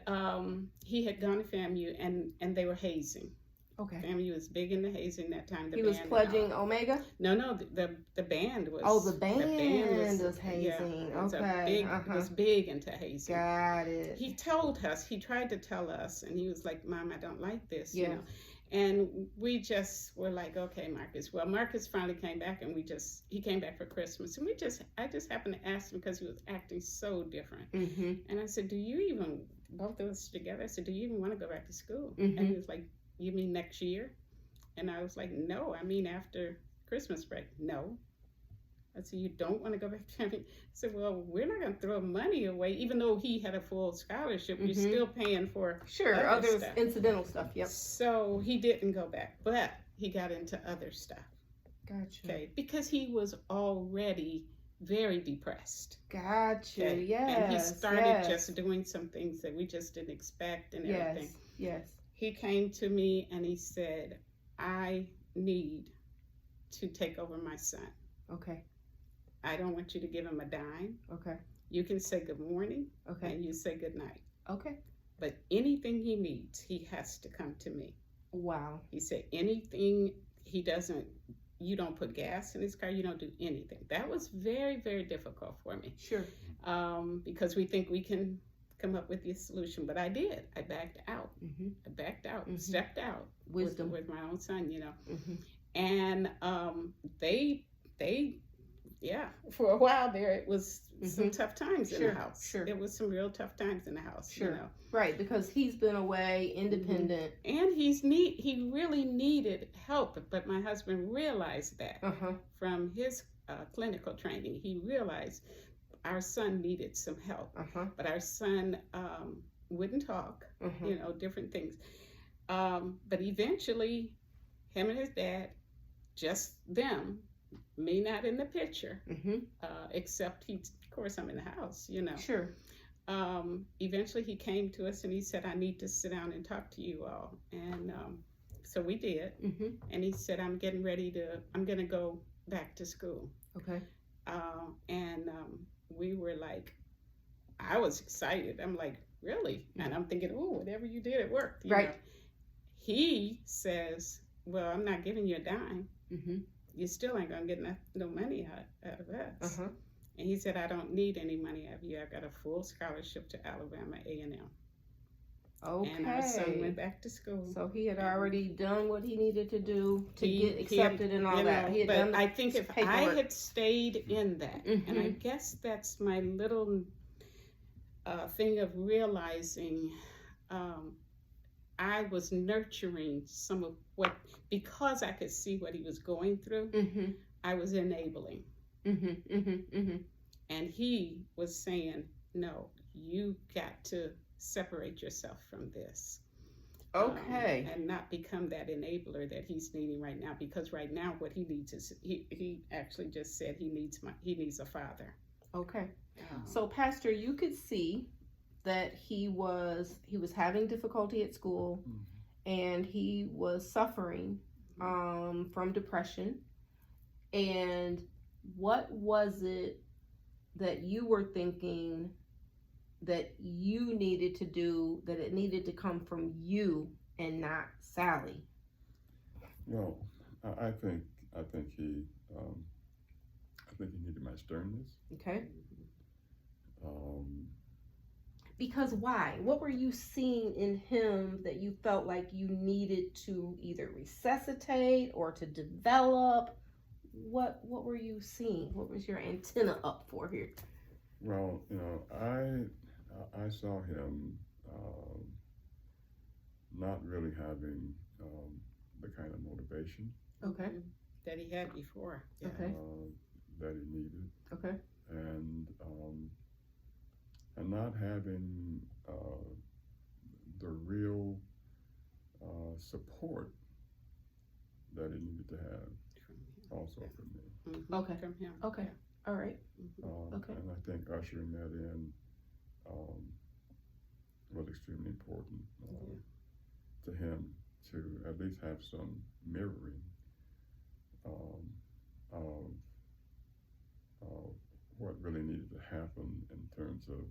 he had gone to FAMU and they were hazing. Okay. FAMU was big into hazing that time. He was pledging Omega? No, the band was. Oh, the band was hazing. Yeah, was big into hazing. Got it. He tried to tell us, and he was like, Mom, I don't like this, you know. And we just were like, okay, Marcus. Well, Marcus finally came back, and he came back for Christmas. And I just happened to ask him because he was acting so different. And I said, both of us together, I said, do you even want to go back to school? And he was like, you mean next year? And I was like, no, I mean after Christmas break. No. I said, you don't want to go back to FAMU? I said, well, we're not going to throw money away. Even though he had a full scholarship, we're still paying for other stuff. Incidental stuff, yep. So he didn't go back, but he got into other stuff. Gotcha. Okay, because he was already very depressed. Gotcha, okay? Yes. And he started just doing some things that we just didn't expect and everything. Yes. He came to me and he said, I need to take over my son. Okay. I don't want you to give him a dime. Okay. You can say good morning. Okay. And you say good night. Okay. But anything he needs, he has to come to me. Wow. He said anything you don't put gas in his car, you don't do anything. That was very, very difficult for me. Sure. Because we think we can come up with the solution, but I did. I backed out. I backed out, stepped out. Wisdom. With my own son, And for a while there, it was some tough times in the house. Sure. It was some real tough times in the house. Sure. Right, because he's been away, independent. And he really needed help, but my husband realized that from his clinical training. He realized our son needed some help, but our son wouldn't talk, different things. But eventually, him and his dad, just them, me not in the picture, except of course, I'm in the house, Sure. Eventually, he came to us and he said, I need to sit down and talk to you all. And so we did. And he said, I'm going to go back to school. Okay. And we were like, I was excited. I'm like, really? And I'm thinking, oh, whatever you did, it worked. You know? He says, well, I'm not giving you a dime. Mm-hmm. You still ain't gonna get no money out of us. Uh-huh. And he said, I don't need any money out of you. I got a full scholarship to Alabama A&M. Okay. And our son went back to school. So he had And already done what he needed to do to He- get accepted and all that. He had but done the I think if I paperwork. had stayed in that, and I Mhm. guess that's my little thing of realizing I was nurturing some of what, because I could see what he was going through, Mm-hmm. I was enabling. Mm-hmm. Mm-hmm. Mm-hmm. And he was saying, no, you got to separate yourself from this. Okay. And not become that enabler that he's needing right now, because right now what he needs is, he actually just said he needs a father. Okay. So Pastor, you could see that he was having difficulty at school, and he was suffering from depression. And what was it that you were thinking that you needed to do, that it needed to come from you and not Sallie? Well, I think he needed my sternness. Okay. Um, Because why? What were you seeing in him that you felt like you needed to either resuscitate or to develop? What were you seeing? What was your antenna up for here? well, I saw him not really having the kind of motivation Okay. That he had before. Yeah. Okay. that he needed, Okay. and not having the real support that he needed to have also from me. Mm-hmm. Okay. From him. Okay. All right. Okay. And I think ushering that in was extremely important to him, to at least have some mirroring of what really needed to happen in terms of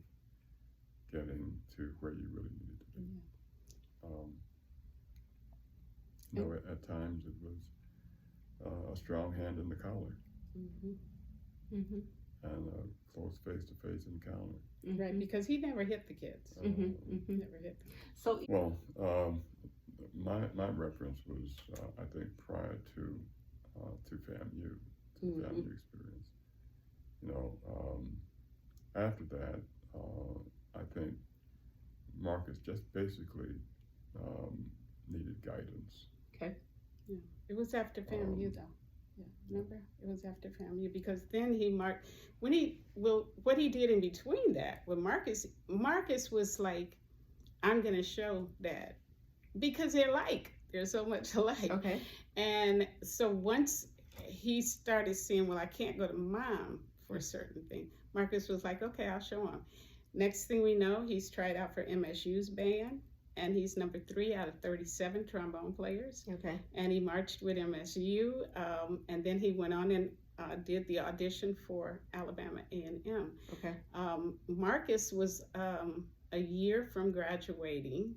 getting to where you really needed to be. At times it was a strong hand in the collar, Mm-hmm. Mm-hmm. and a close face-to-face encounter. Right, because he never hit the kids. Mm-hmm. Mm-hmm. Never hit them. So Well, my reference was I think prior to FAMU, FAMU experience. After that, I think Marcus just basically needed guidance. okay. Yeah. It was after FAMU though. Yeah, remember? It was after FAMU, because then what he did in between that with Marcus was like, I'm gonna show Dad, because they're so much alike. Okay. And so once he started seeing, well, I can't go to Mom for a certain thing, Marcus was like, okay, I'll show him. Next thing we know, he's tried out for MSU's band, and he's number 3 out of 37 trombone players. Okay. And he marched with MSU, and then he went on and did the audition for Alabama A&M. Okay. Marcus was a year from graduating,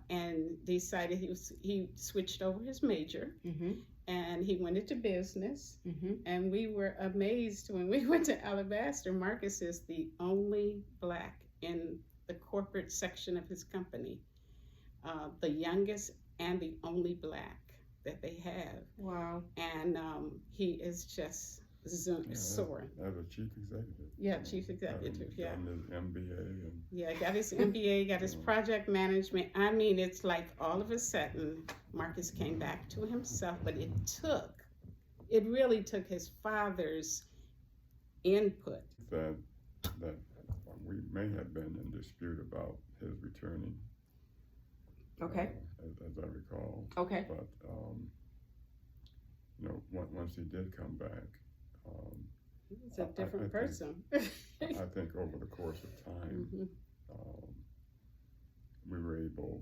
and decided he switched over his major, Mm-hmm. and he went into business. Mm-hmm. And we were amazed when we went to Alabaster. Marcus is the only Black in the corporate section of his company, the youngest and the only Black that they have. Wow. And he is just soaring. As a chief executive. Yeah, chief executive, yeah. Done his MBA and Yeah, got his MBA, got his project management. I mean, it's like all of a sudden, Marcus came back to himself, but it really took his father's input. that we may have been in dispute about his returning. Okay. As I recall. Okay. But once he did come back, He was a different person. I think over the course of time, Mm-hmm. we were able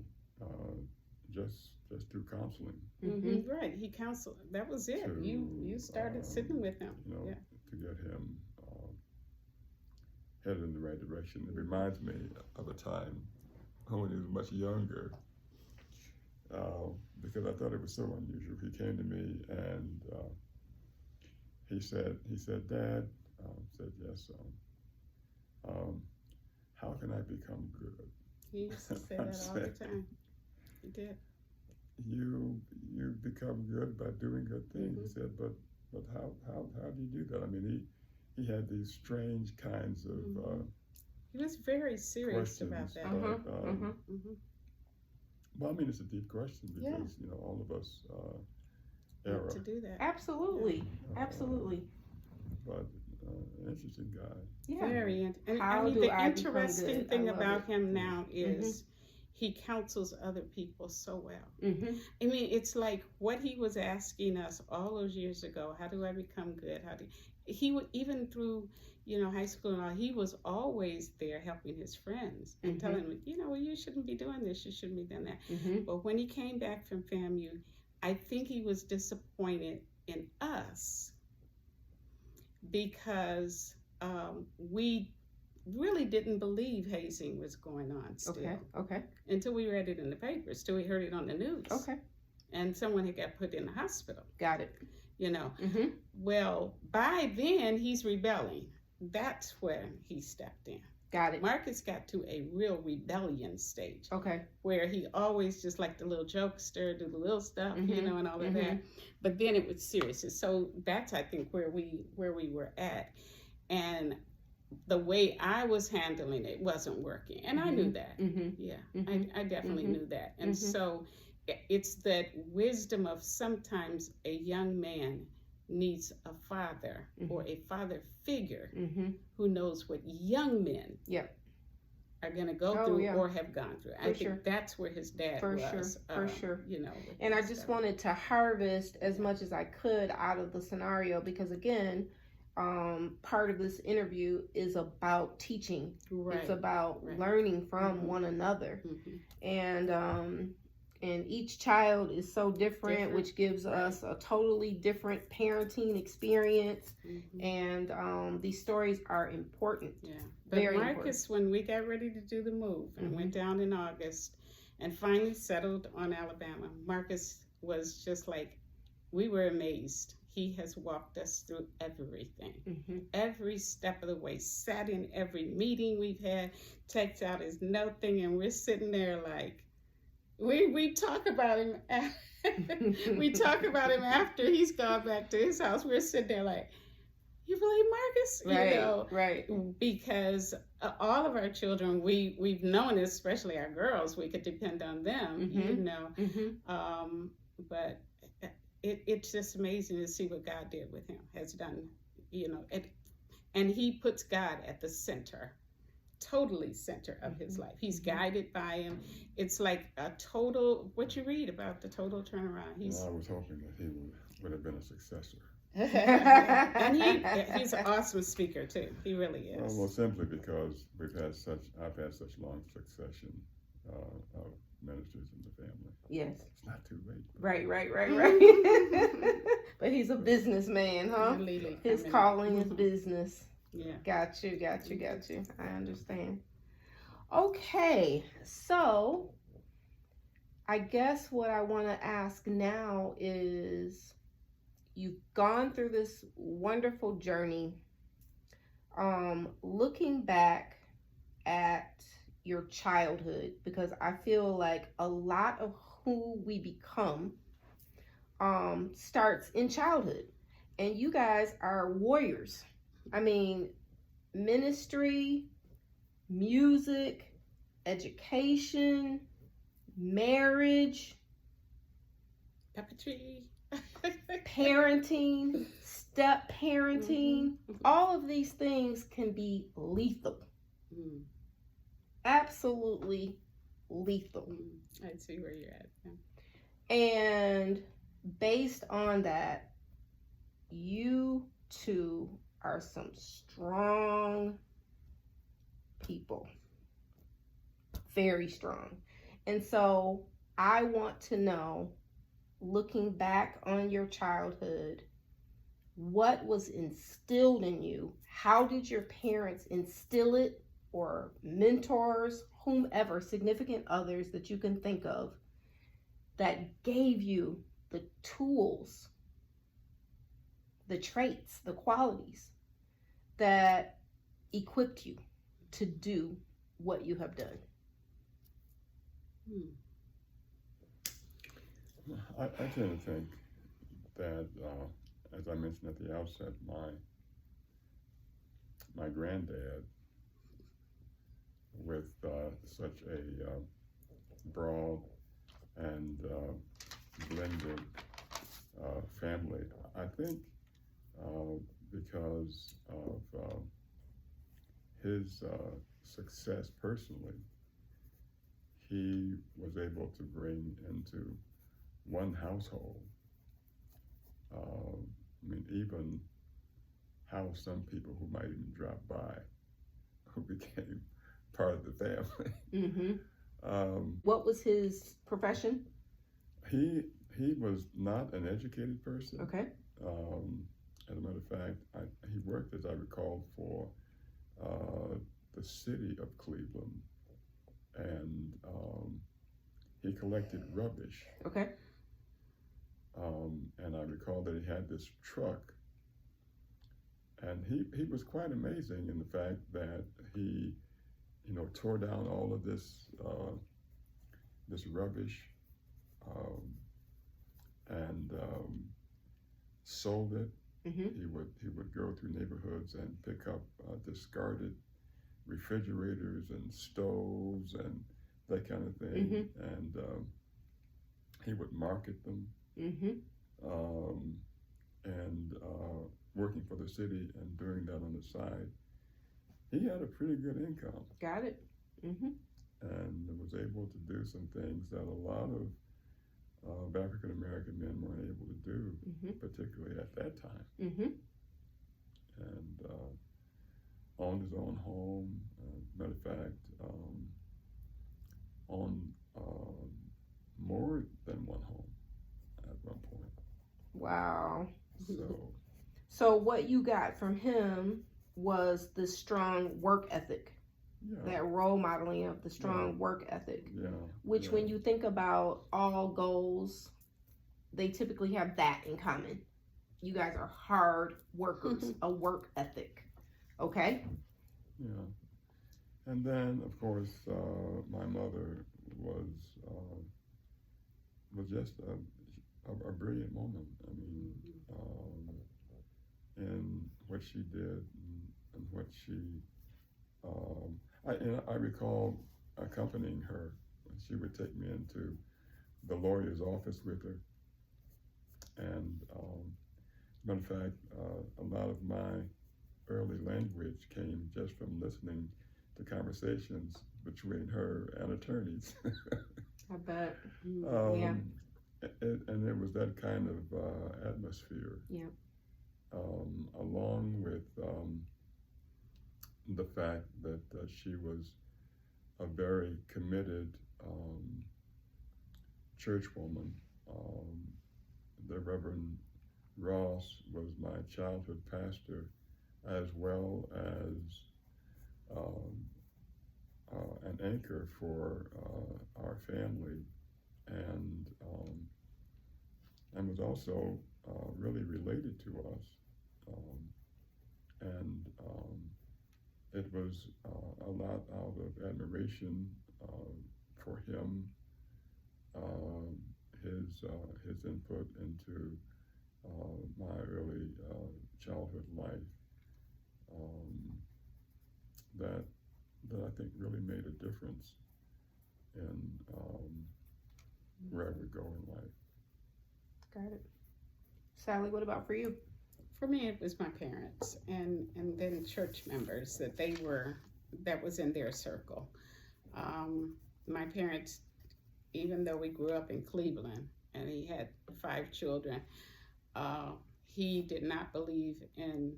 just through counseling. Mm-hmm. Right, he counseled. That was it. To, You started sitting with him. Yeah. To get him headed in the right direction. It reminds me of a time when he was much younger. because I thought it was so unusual. He came to me and he said, Dad, said, yes, how can I become good? He used to say that all the time. He did. You become good by doing good things. He said, but how do you do that? I mean, he had these strange kinds of he was very serious questions about that. about, well, I mean, it's a deep question because you know all of us error. To do that. Absolutely, absolutely. But interesting guy. Yeah. Very. And How I mean, do the I become interesting good? thing I love about it. him now is he counsels other people so well. Mm-hmm. I mean, it's like what he was asking us all those years ago. How do I become good? He would, even through, you know, high school and all, he was always there helping his friends and telling them, you know, well, you shouldn't be doing this. You shouldn't be doing that. Mm-hmm. But when he came back from FAMU, I think he was disappointed in us because we really didn't believe hazing was going on still. Okay. Until we read it in the papers, till we heard it on the news. Okay. And someone had got put in the hospital. Got it. You know. Mm-hmm. Well, by then he's rebelling. That's when he stepped in. Got it. Marcus got to a real rebellion stage. Okay. Where he always just like the little jokester, do the little stuff, you know, and all of that. But then it was serious. So that's, I think, where we were at. And the way I was handling it wasn't working. And I knew that. Yeah, I definitely knew that. And so it's that wisdom of sometimes a young man needs a father or a father figure who knows what young men are going to go through or have gone through. I think that's where his dad was. For sure. You know. And I just wanted to harvest as much as I could out of the scenario because, again, part of this interview is about teaching. Right. It's about learning from one another. And each child is so different. Which gives us a totally different parenting experience. And these stories are important. Yeah. But Very Marcus, important. when we got ready to do the move and went down in August and finally settled on Alabama, Marcus was just like, we were amazed. He has walked us through everything, every step of the way, sat in every meeting we've had, takes out his note thing, and we're sitting there like, we talk about him. We talk about him after he's gone back to his house. We're sitting there like, you believe Marcus? Right, you know, right. Because all of our children, we've known, especially our girls, we could depend on them, you know. But it's just amazing to see what God did with him, has done, you know. And he puts God at the center, totally center of his life. He's guided by him. It's like a total, what you read about the total turnaround. I was hoping that he would have been a successor. And he's an awesome speaker too. He really is. Well, simply because I've had such long succession of ministers in the family. Yes. It's not too late. Right. But he's a businessman, huh? His calling is business. Yeah. Got you. I understand. Okay, so I guess what I want to ask now is, you've gone through this wonderful journey. Looking back at your childhood, because I feel like a lot of who we become starts in childhood. And you guys are warriors. I mean, ministry, music, education, marriage, Puppetry. parenting, step parenting, all of these things can be lethal. Absolutely lethal. I see where you're at. Yeah. And based on that, you two are some strong people. Very strong. And so I want to know, looking back on your childhood, what was instilled in you? How did your parents instill it, or mentors, whomever, significant others that you can think of? that gave you the tools, the traits, the qualities that equipped you to do what you have done? I tend to think that, as I mentioned at the outset, my granddad, with such a broad and blended family, I think because of his success personally, he was able to bring into one household, I mean, even how some people who might even drop by, who became part of the family. Mm-hmm. What was his profession? He was not an educated person. Okay. As a matter of fact, he worked, as I recall, for the city of Cleveland, and he collected rubbish. Okay. And I recall that he had this truck, and he was quite amazing in the fact that he, tore down all of this rubbish, and sold it. Mm-hmm. He would go through neighborhoods and pick up discarded refrigerators and stoves and that kind of thing, Mm-hmm. and he would market them. Mm-hmm. And working for the city and doing that on the side, he had a pretty good income. Got it. Mm-hmm. And was able to do some things that a lot of African American men weren't able to do, Mm-hmm. particularly at that time. Mm-hmm. And owned his own home. Matter of fact, owned more than one home at one point. Wow. So what you got from him was the strong work ethic, that role modeling of the strong work ethic, which when you think about all goals, they typically have that in common. You guys are hard workers, a work ethic. Okay? Yeah. And then, of course, my mother was just a brilliant woman. I mean, in what she did and what she, I recall accompanying her. She would take me into the lawyer's office with her. And, matter of fact, a lot of my early language came just from listening to conversations between her and attorneys. I bet. Yeah. And it was that kind of atmosphere. Yeah. Along with the fact that she was a very committed churchwoman. The Reverend Ross was my childhood pastor, as well as an anchor for our family, and was also really related to us. And it was a lot out of admiration for him, his input into my early childhood life, that I think really made a difference in where I would go in life. Got it. Sallie, what about for you? For me, it was my parents and then church members that was in their circle. My parents, even though we grew up in Cleveland and he had 5 children, he did not believe in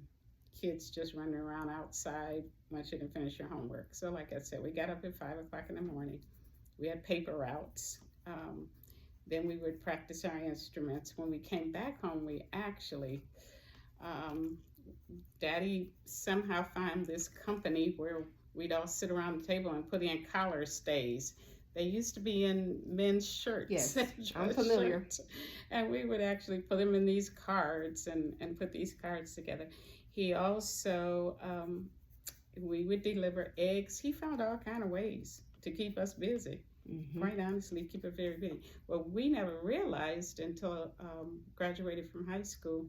kids just running around outside once you can finish your homework. So like I said, we got up at 5 o'clock in the morning. We had paper routes. Then we would practice our instruments. When we came back home, we actually, Daddy somehow found this company where we'd all sit around the table and put in collar stays They used to be in men's shirts. Yes, dress I'm familiar. shirts. And we would actually put them in these cards and put these cards together. He also, we would deliver eggs. He found all kind of ways to keep us busy. Quite honestly, keep it very busy. Well, we never realized until graduated from high school,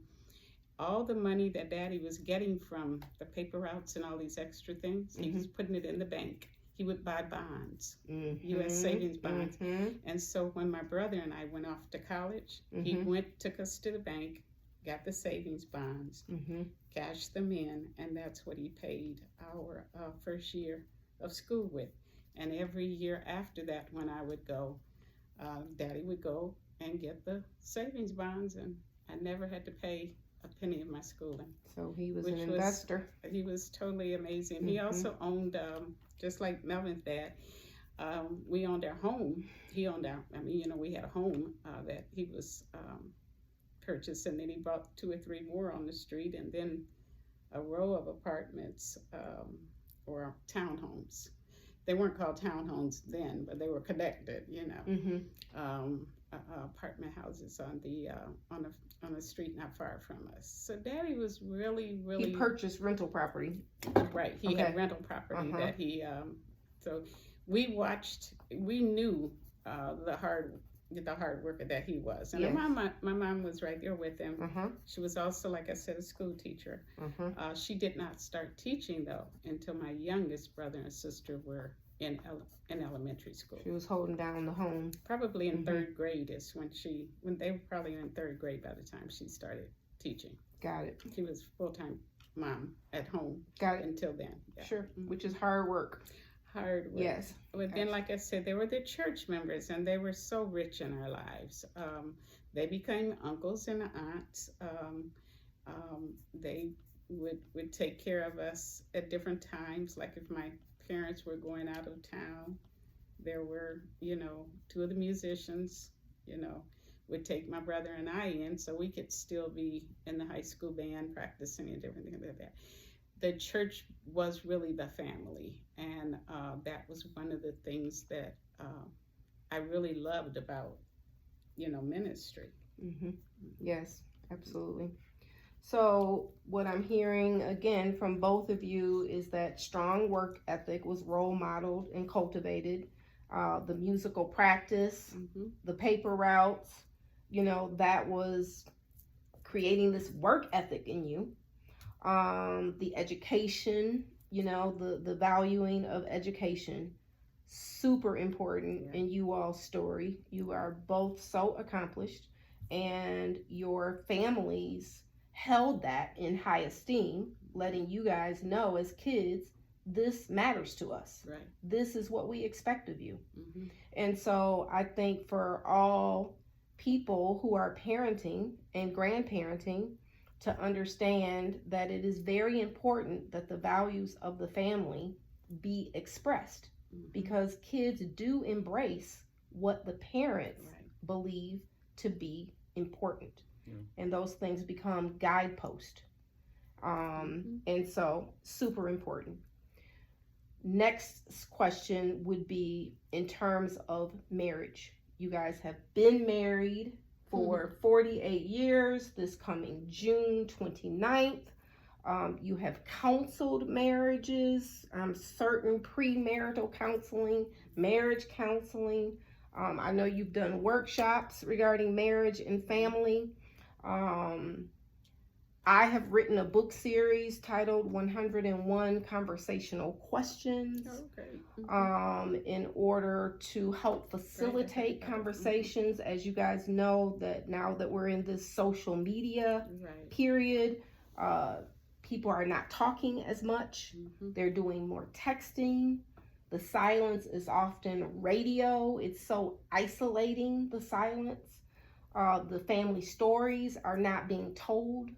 all the money that Daddy was getting from the paper routes and all these extra things, he was putting it in the bank. He would buy bonds, U.S. savings bonds. And so when my brother and I went off to college, he took us to the bank, got the savings bonds, cashed them in, and that's what he paid our first year of school with. And every year after that, when I would go, Daddy would go and get the savings bonds, and I never had to pay a penny of my schooling. So he was an investor. He was totally amazing. He also owned, just like Melvin's dad, we owned our home. He owned our, we had a home that he was purchased, and then he bought 2 or 3 more on the street, and then a row of apartments or townhomes. They weren't called townhomes then, but they were connected, apartment houses on the street not far from us. So Daddy was really He purchased rental property. right. He had rental property that he. So we knew the hard worker that he was, and my mom was right there with him. She was also, like I said, a school teacher. She did not start teaching though until my youngest brother and sister were in elementary school. She was holding down the home. Probably in 3rd grade is when they were probably in 3rd grade by the time she started teaching. Got it. She was full-time mom at home. Got it. Until then. Yeah. Sure. Which is hard work. Hard work. Yes. But then, like I said, they were the church members, and they were so rich in our lives. They became uncles and aunts. They would take care of us at different times. Like if my parents were going out of town, there were, 2 of the musicians, would take my brother and I in so we could still be in the high school band practicing and everything like that. The church was really the family, and that was one of the things that I really loved about, ministry. Yes, absolutely. So what I'm hearing again from both of you is that strong work ethic was role modeled and cultivated. The musical practice, the paper routes, that was creating this work ethic in you. The education, the valuing of education, super important in you all's story. You are both so accomplished, and your families held that in high esteem, letting you guys know as kids, this matters to us. Right. This is what we expect of you. And so I think for all people who are parenting and grandparenting, to understand that it is very important that the values of the family be expressed, because kids do embrace what the parents believe to be important. And those things become guideposts. And so super important. Next question would be in terms of marriage. You guys have been married for 48 years, this coming June 29th. You have counseled marriages, certain premarital counseling, marriage counseling. I know you've done workshops regarding marriage and family. I have written a book series titled 101 Conversational Questions in order to help facilitate conversations. As you guys know, that now that we're in this social media period, people are not talking as much. They're doing more texting. The silence is often radio. It's so isolating, the silence. The family stories are not being told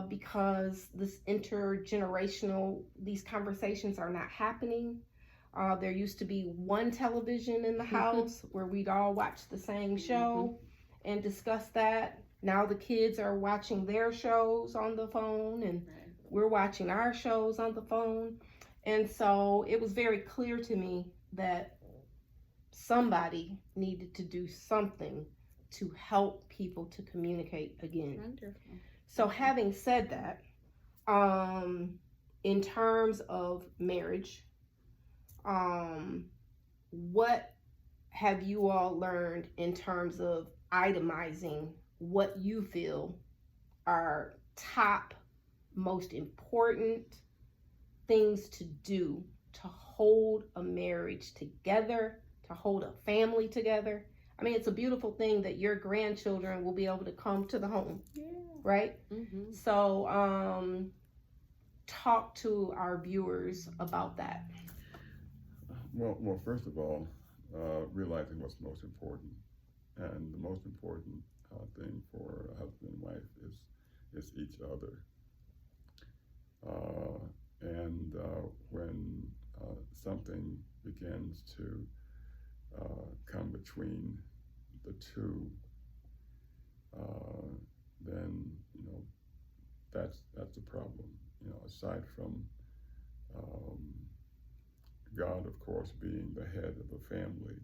because this intergenerational, these conversations are not happening. There used to be one television in the house where we'd all watch the same show and discuss that. Now the kids are watching their shows on the phone, and we're watching our shows on the phone. And so it was very clear to me that somebody needed to do something to help people to communicate again. Wonderful. So having said that, in terms of marriage, what have you all learned in terms of itemizing what you feel are top most important things to do to hold a marriage together, to hold a family together? I mean, it's a beautiful thing that your grandchildren will be able to come to the home, right? Mm-hmm. So, talk to our viewers about that. Well, first of all, realizing what's most important, and the most important thing for a husband and wife is each other. And when something begins to come between the two, then that's a problem. Aside from God, of course, being the head of the family,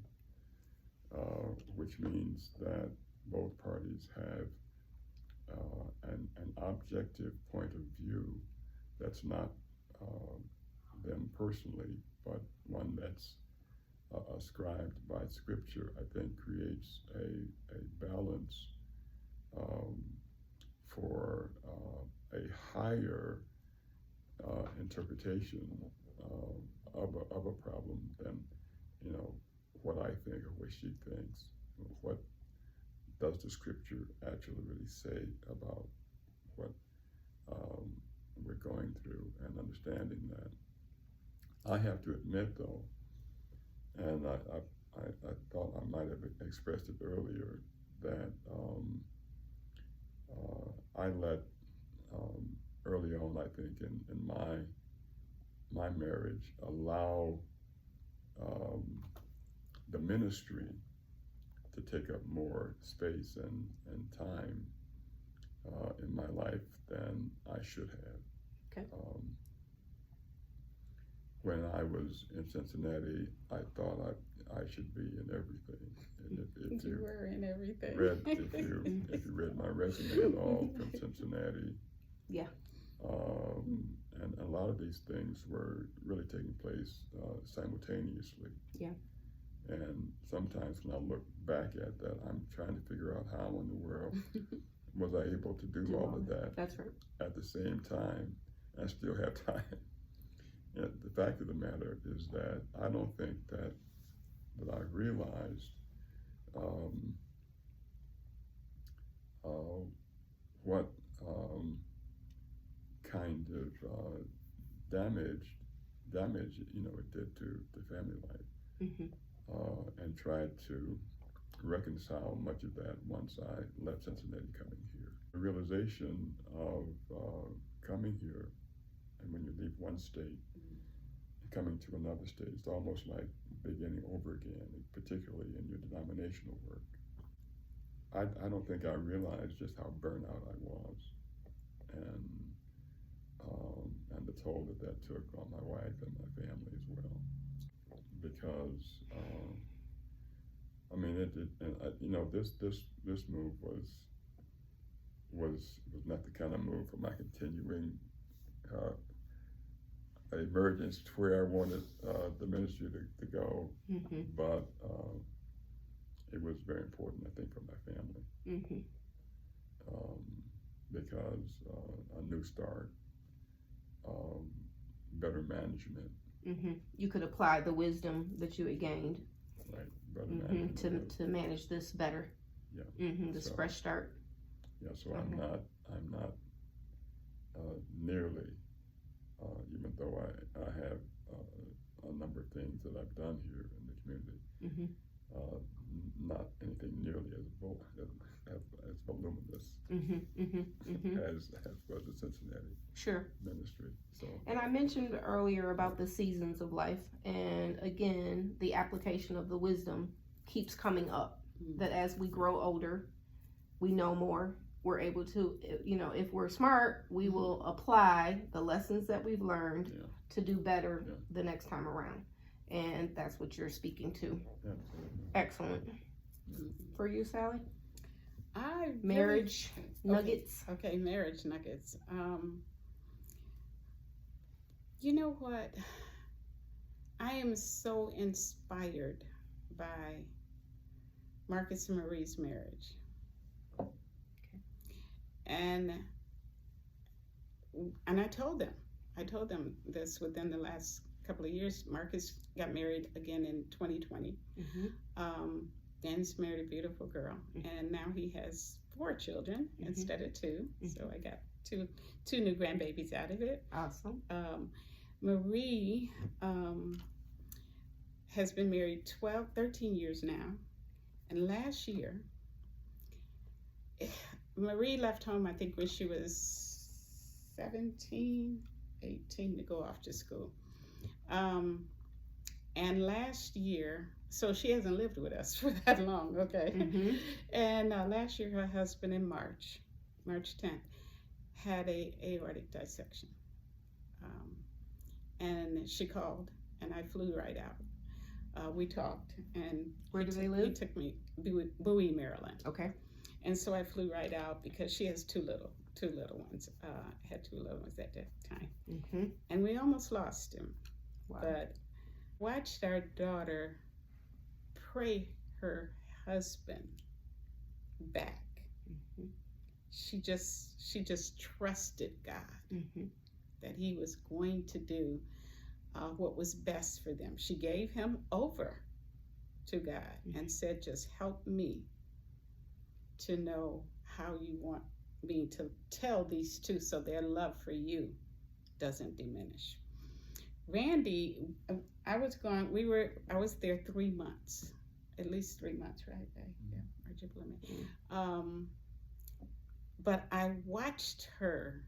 which means that both parties have an objective point of view that's not them personally, but one that's ascribed by Scripture, I think creates a balance for a higher interpretation of a problem than what I think or what she thinks. What does the Scripture actually really say about what we're going through, and understanding that. I have to admit, though, and I thought I might have expressed it earlier, that I let early on, I think, in my marriage, allow the ministry to take up more space and time in my life than I should have. Okay. When I was in Cincinnati, I thought I should be in everything. And if you were in everything. If you read my resume at all from Cincinnati, yeah. And a lot of these things were really taking place simultaneously. Yeah. And sometimes when I look back at that, I'm trying to figure out how in the world was I able to do all of that. That's right. At the same time, and still have time. And the fact of the matter is that I don't think that I realized what kind of damage it did to family life. Mm-hmm. And tried to reconcile much of that once I left Cincinnati coming here. The realization of coming here, and when you leave one state, coming to another state, it's almost like beginning over again, particularly in your denominational work. I don't think I realized just how burnt out I was, and the toll that took on my wife and my family as well. Because I mean, this move was not the kind of move for my continuing emergence to where I wanted the ministry to go. Mm-hmm. But it was very important, I think, for my family. Mm-hmm. Because a new start, better management. Mm-hmm. You could apply the wisdom that you had gained, right? Better management to manage this better. Yeah. Mm-hmm. This fresh start. Yeah. So I'm not nearly, even though I have a number of things that I've done here in the community. Mm-hmm. Not anything nearly as voluminous as was the Cincinnati ministry. So. And I mentioned earlier about the seasons of life, and again, the application of the wisdom keeps coming up. That as we grow older, we know more. We're able to, if we're smart, we will apply the lessons that we've learned to do better the next time around. And that's what you're speaking to. Absolutely. Excellent. For you, Sallie? Marriage nuggets. Okay, marriage nuggets. You know what? I am so inspired by Marcus and Marie's marriage. And I told them this within the last couple of years. Marcus got married again in 2020. Dan's married a beautiful girl, and now he has 4 children instead of 2. So I got two new grandbabies out of it. Awesome. Marie has been married 13 years now, and last year Marie left home, I think, when she was 17, 18 to go off to school. And last year, so she hasn't lived with us for that long, okay? And last year, her husband in March 10th, had a aortic dissection. And she called, and I flew right out. We talked, and where do they live? He took me Bowie, Maryland. Okay. And so I flew right out because she has two little ones. Had 2 little ones at that time, and we almost lost him. Wow. But watched our daughter pray her husband back. She just trusted God that he was going to do what was best for them. She gave him over to God and said, just help me to know how you want me to tell these 2 so their love for you doesn't diminish. Randy, I was there 3 months, at least 3 months, right? Yeah, but I watched her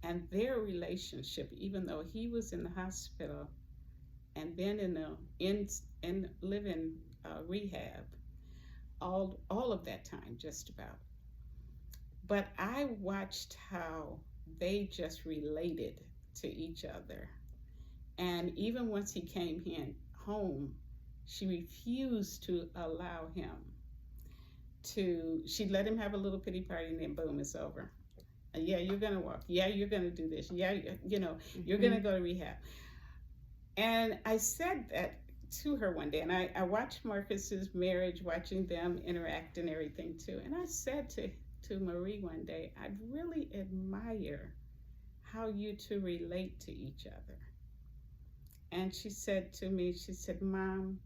and their relationship, even though he was in the hospital and been in living rehab all of that time, just about. But I watched how they just related to each other. And even once he came home, she refused to allow him she'd let him have a little pity party, and then boom, it's over. Yeah, you're gonna walk. Yeah, you're gonna do this. Yeah, you're gonna go to rehab. And I said that to her one day, and I watched Marcus's marriage, watching them interact and everything too. And I said to Marie one day, I really admire how you 2 relate to each other. And she said to me, she said, Mom,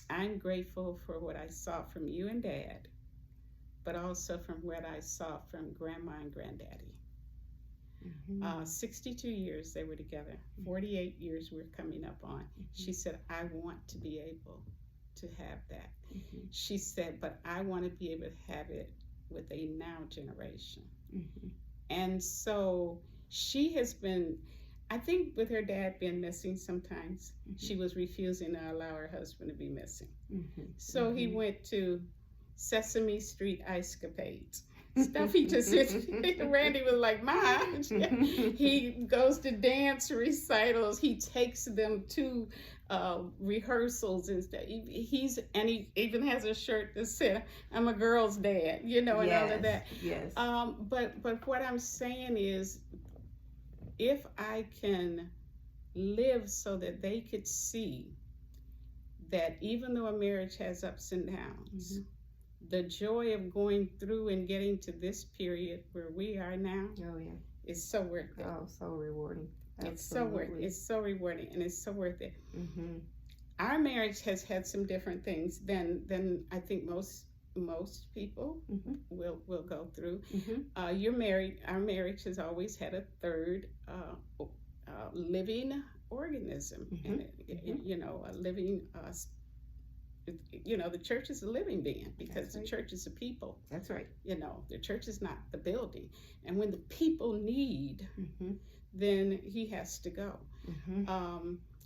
I'm grateful for what I saw from you and Dad, but also from what I saw from Grandma and Granddaddy. 62 years they were together. 48 years we're coming up on. She said, I want to be able to have that. She said, but I want to be able to have it with a now generation. And so she has been, I think with her dad being missing sometimes, she was refusing to allow her husband to be missing. So he went to Sesame Street ice-capades. Stuff he just Randy was like, Mom. He goes to dance recitals. He takes them to rehearsals and stuff. He even has a shirt that said, I'm a girl's dad, and all of that. Yes. But what I'm saying is, if I can live so that they could see that even though a marriage has ups and downs, the joy of going through and getting to this period where we are now is so worth it. Oh, so rewarding. It's so rewarding, and it's so worth it. Our marriage has had some different things than I think most people will go through. You're married. Our marriage has always had a third living organism, and a living. The church is a living being because the church is a people. That's right. The church is not the building, and when the people need, then he has to go.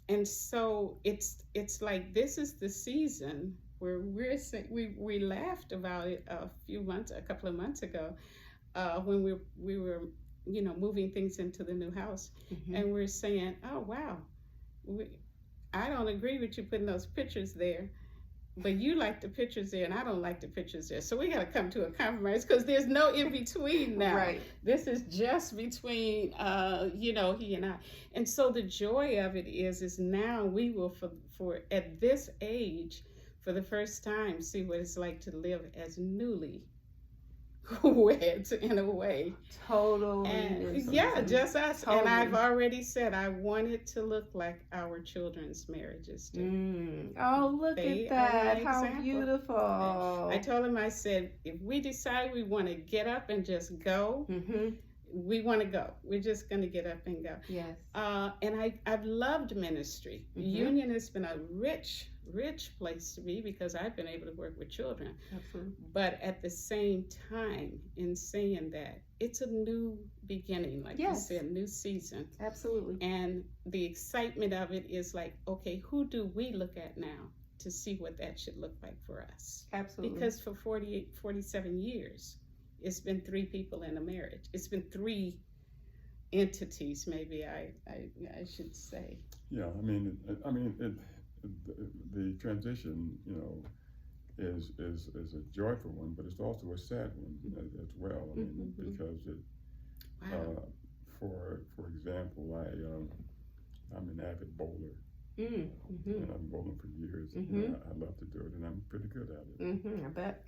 And so it's like this is the season where we laughed about it a couple of months ago, when we were moving things into the new house, and we're saying, oh wow, I don't agree with you putting those pictures there, but you like the pictures there and I don't like the pictures there. So we got to come to a compromise because there's no in between now. Right. This is just between, he and I. And so the joy of it is now we will, for at this age, for the first time, see what it's like to live as newly weds in a way. Totally. And yeah, just us. Totally. And I've already said I want it to look like our children's marriages do. Oh, look They at that. are my How example. beautiful. I told him, I said, if we decide we want to get up and just go, we want to go. We're just going to get up and go. Yes. And I've loved ministry. Union has been a rich place to be because I've been able to work with children. Absolutely. But at the same time, in saying that, it's a new beginning, like you said, a new season. Absolutely. And the excitement of it is like, okay, who do we look at now to see what that should look like for us? Absolutely. Because for 47 years, it's been 3 people in a marriage. It's been 3 entities, maybe I should say. Yeah, the transition, is a joyful one, but it's also a sad one as well. Because it, for example, I'm an avid bowler, and I've bowling for years. I love to do it, and I'm pretty good at it. I bet.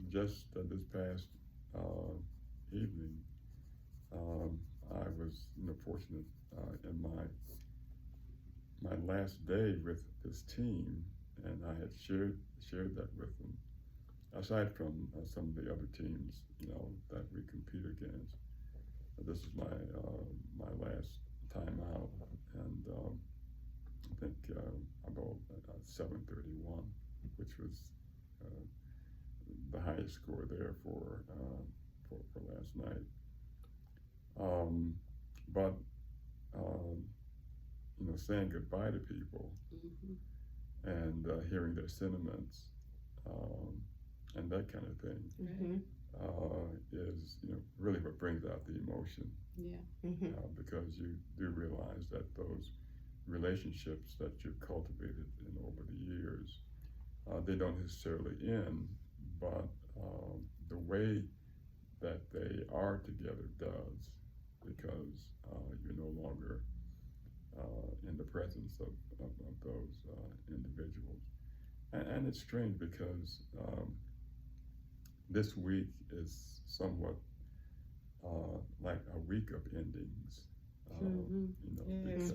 Just this past evening, I was fortunate in my last day with this team, and I had shared that with them. Aside from some of the other teams, that we compete against, this is my last time out, and I think about 731, which was the highest score there for last night. But saying goodbye to people and hearing their sentiments and that kind of thing is really what brings out the emotion. Because you do realize that those relationships that you've cultivated over the years, they don't necessarily end, but the way that they are together does, because you're no longer in the presence of those individuals. And it's strange because this week is somewhat like a week of endings, because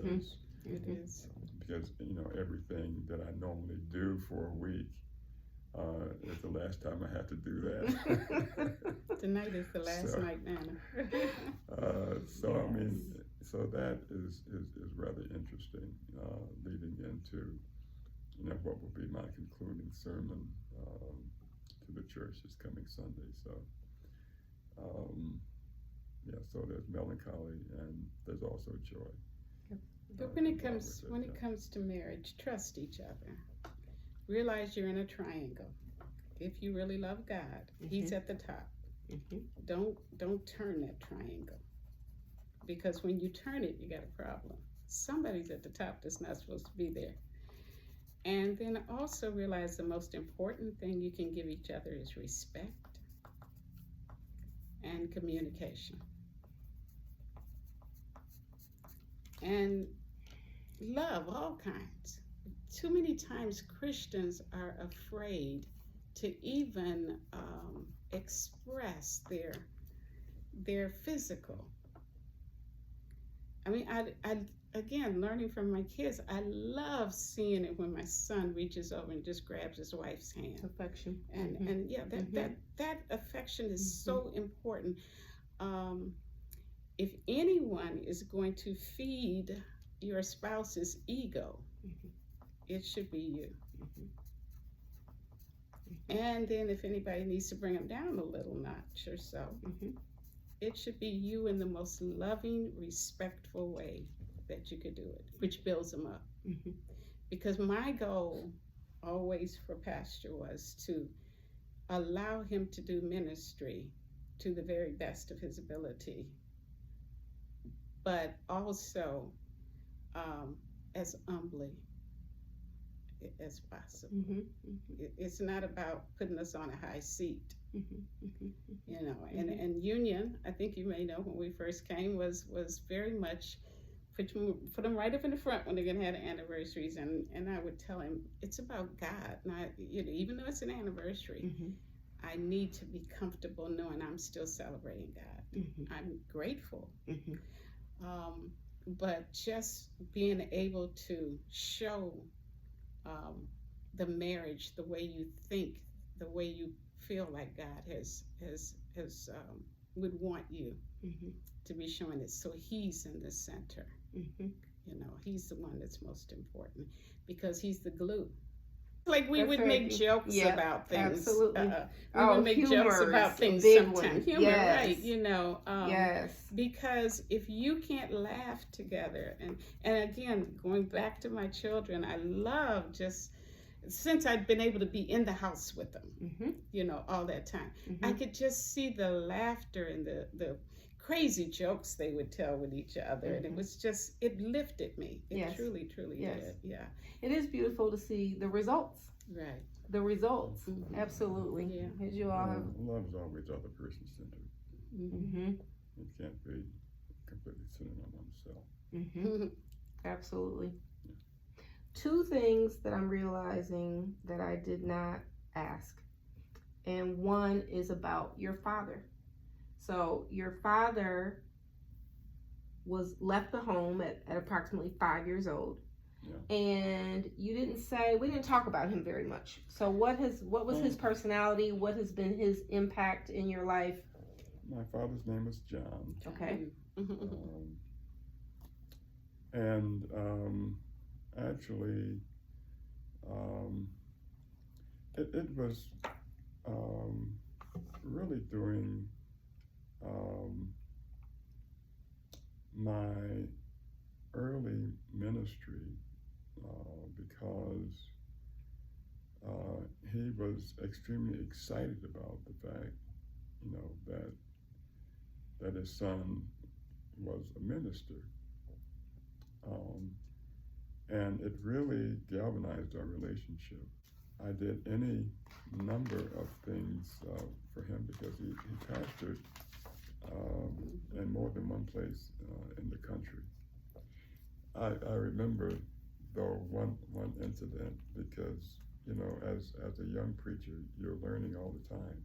it is. Because everything that I normally do for a week is the last time I have to do that. Tonight is the last night, Nana. So that is rather interesting, leading into what will be my concluding sermon to the church this coming Sunday. So so there's melancholy and there's also joy. But when it comes to marriage, trust each other. Realize you're in a triangle. If you really love God, He's at the top. Don't turn that triangle, because when you turn it, you got a problem. Somebody's at the top that's not supposed to be there. And then also realize the most important thing you can give each other is respect and communication. And love, all kinds. Too many times Christians are afraid to even express their physical. I again, learning from my kids, I love seeing it when my son reaches over and just grabs his wife's hand. Affection. And that affection is so important. If anyone is going to feed your spouse's ego, it should be you. And then if anybody needs to bring them down a little notch or so, it should be you in the most loving, respectful way that you could do it, which builds them up. Because my goal always for Pastor was to allow him to do ministry to the very best of his ability, but also as humbly as possible. It's not about putting us on a high seat, you know. And union, I think you may know, when we first came, was very much put them right up in the front when they're gonna have anniversaries, and I would tell him it's about God, not, you know, even though it's an anniversary, I need to be comfortable knowing I'm still celebrating God. I'm grateful. But just being able to show the marriage the way you think, the way you feel like God has would want you to be showing it. So He's in the center. You know, He's the one that's most important, because He's the glue. Like we would make jokes about things. Absolutely. We would make jokes about things sometimes. Humor, right? You know. Because if you can't laugh together, and again, going back to my children, I love just, since I'd been able to be in the house with them, you know, all that time, I could just see the laughter and the crazy jokes they would tell with each other, and it was just, it lifted me. It truly did. Yeah. It is beautiful to see the results. Right. The results. Absolutely. Yeah. As you all have. Love is always other person centered. It can't be completely centered on oneself. Absolutely. Two things that I'm realizing that I did not ask, and one is about your father. So your father was left the home at approximately 5 years old. And you didn't say, we didn't talk about him very much. So what was his personality? What has been his impact in your life? My father's name is John. Okay. Actually, it was really during my early ministry, because he was extremely excited about the fact, you know, that his son was a minister. And it really galvanized our relationship. I did any number of things for him, because he pastored in more than one place in the country. I remember, though, one incident, because, you know, as a young preacher, you're learning all the time.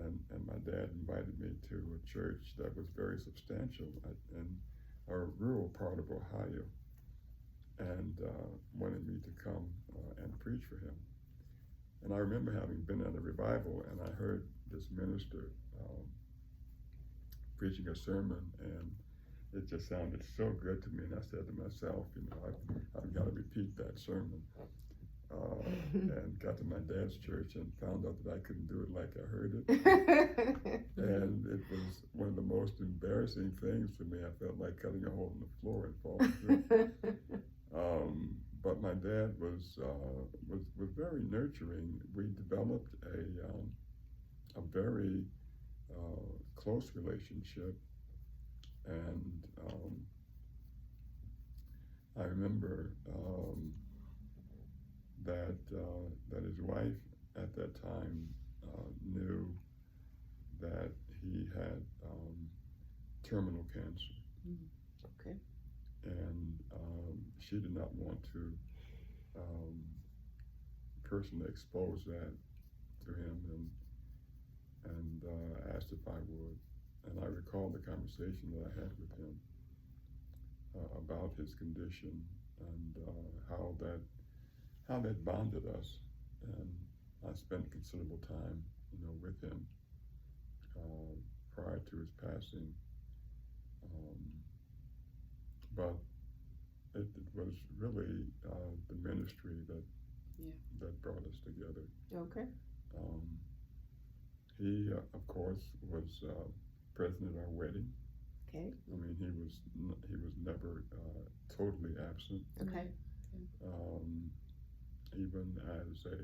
And my dad invited me to a church that was very substantial in a rural part of Ohio, and wanted me to come and preach for him. And I remember having been at a revival, and I heard this minister preaching a sermon, and it just sounded so good to me. And I said to myself, you know, I've got to repeat that sermon. And got to my dad's church and found out that I couldn't do it like I heard it. And it was one of the most embarrassing things for me. I felt like cutting a hole in the floor and falling through. But my dad was very nurturing. We developed a very close relationship, and I remember that his wife at that time knew that he had terminal cancer. Okay. And she did not want to personally expose that to him, and asked if I would. And I recall the conversation that I had with him about his condition, and how that bonded us. And I spent considerable time, you know, with him prior to his passing. But it was really the ministry that brought us together. Okay. He, of course, was present at our wedding. Okay. I mean, he was never totally absent. Okay. Even as a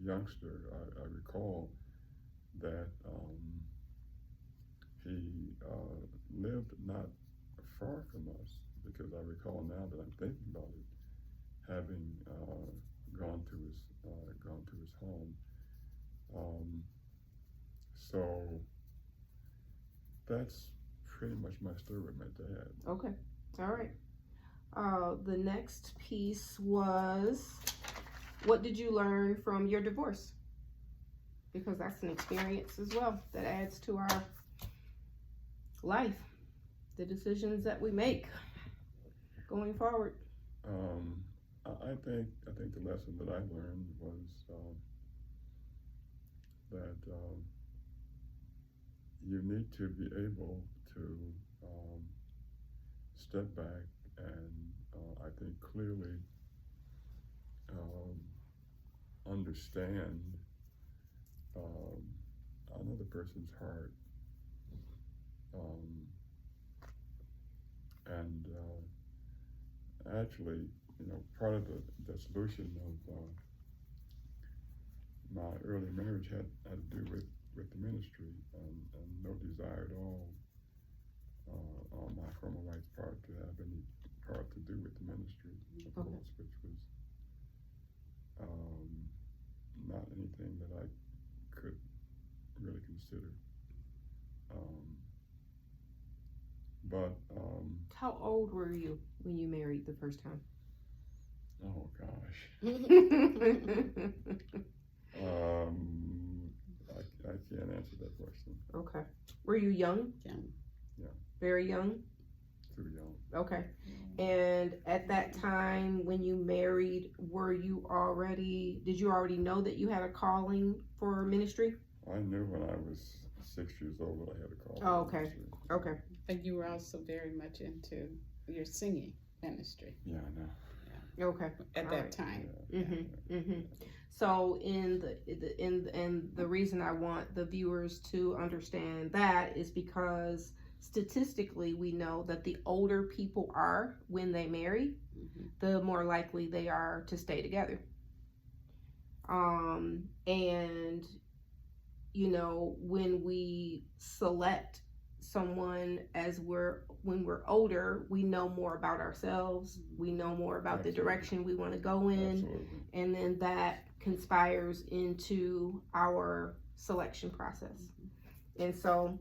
youngster, I recall that he lived not far from us, because I recall now that I'm thinking about it, having gone to his home. So that's pretty much my story with my dad. Okay, all right. The next piece was, what did you learn from your divorce? Because that's an experience as well that adds to our life, the decisions that we make going forward. I think the lesson that I learned was that you need to be able to step back and I think clearly understand another person's heart, and actually, part of the solution of my early marriage had to do with the ministry, and no desire at all on my former wife's part to have any part to do with the ministry, of course, which was not anything that I could really consider. But how old were you when you married the first time? Oh gosh. I can't answer that question. Okay. Were you young? Young. Yeah. Very young? Too young. Okay. And at that time when you married, did you already know that you had a calling for ministry? I knew when I was 6 years old that I had a calling. Oh, okay. Okay. But you were also very much into your singing ministry. Yeah, I know. Okay. At that time. So in the reason I want the viewers to understand that is because statistically we know that the older people are when they marry, the more likely they are to stay together. And when we select someone when we're older, we know more about ourselves, we know more about the direction we want to go in. Absolutely. And then that conspires into our selection process. And so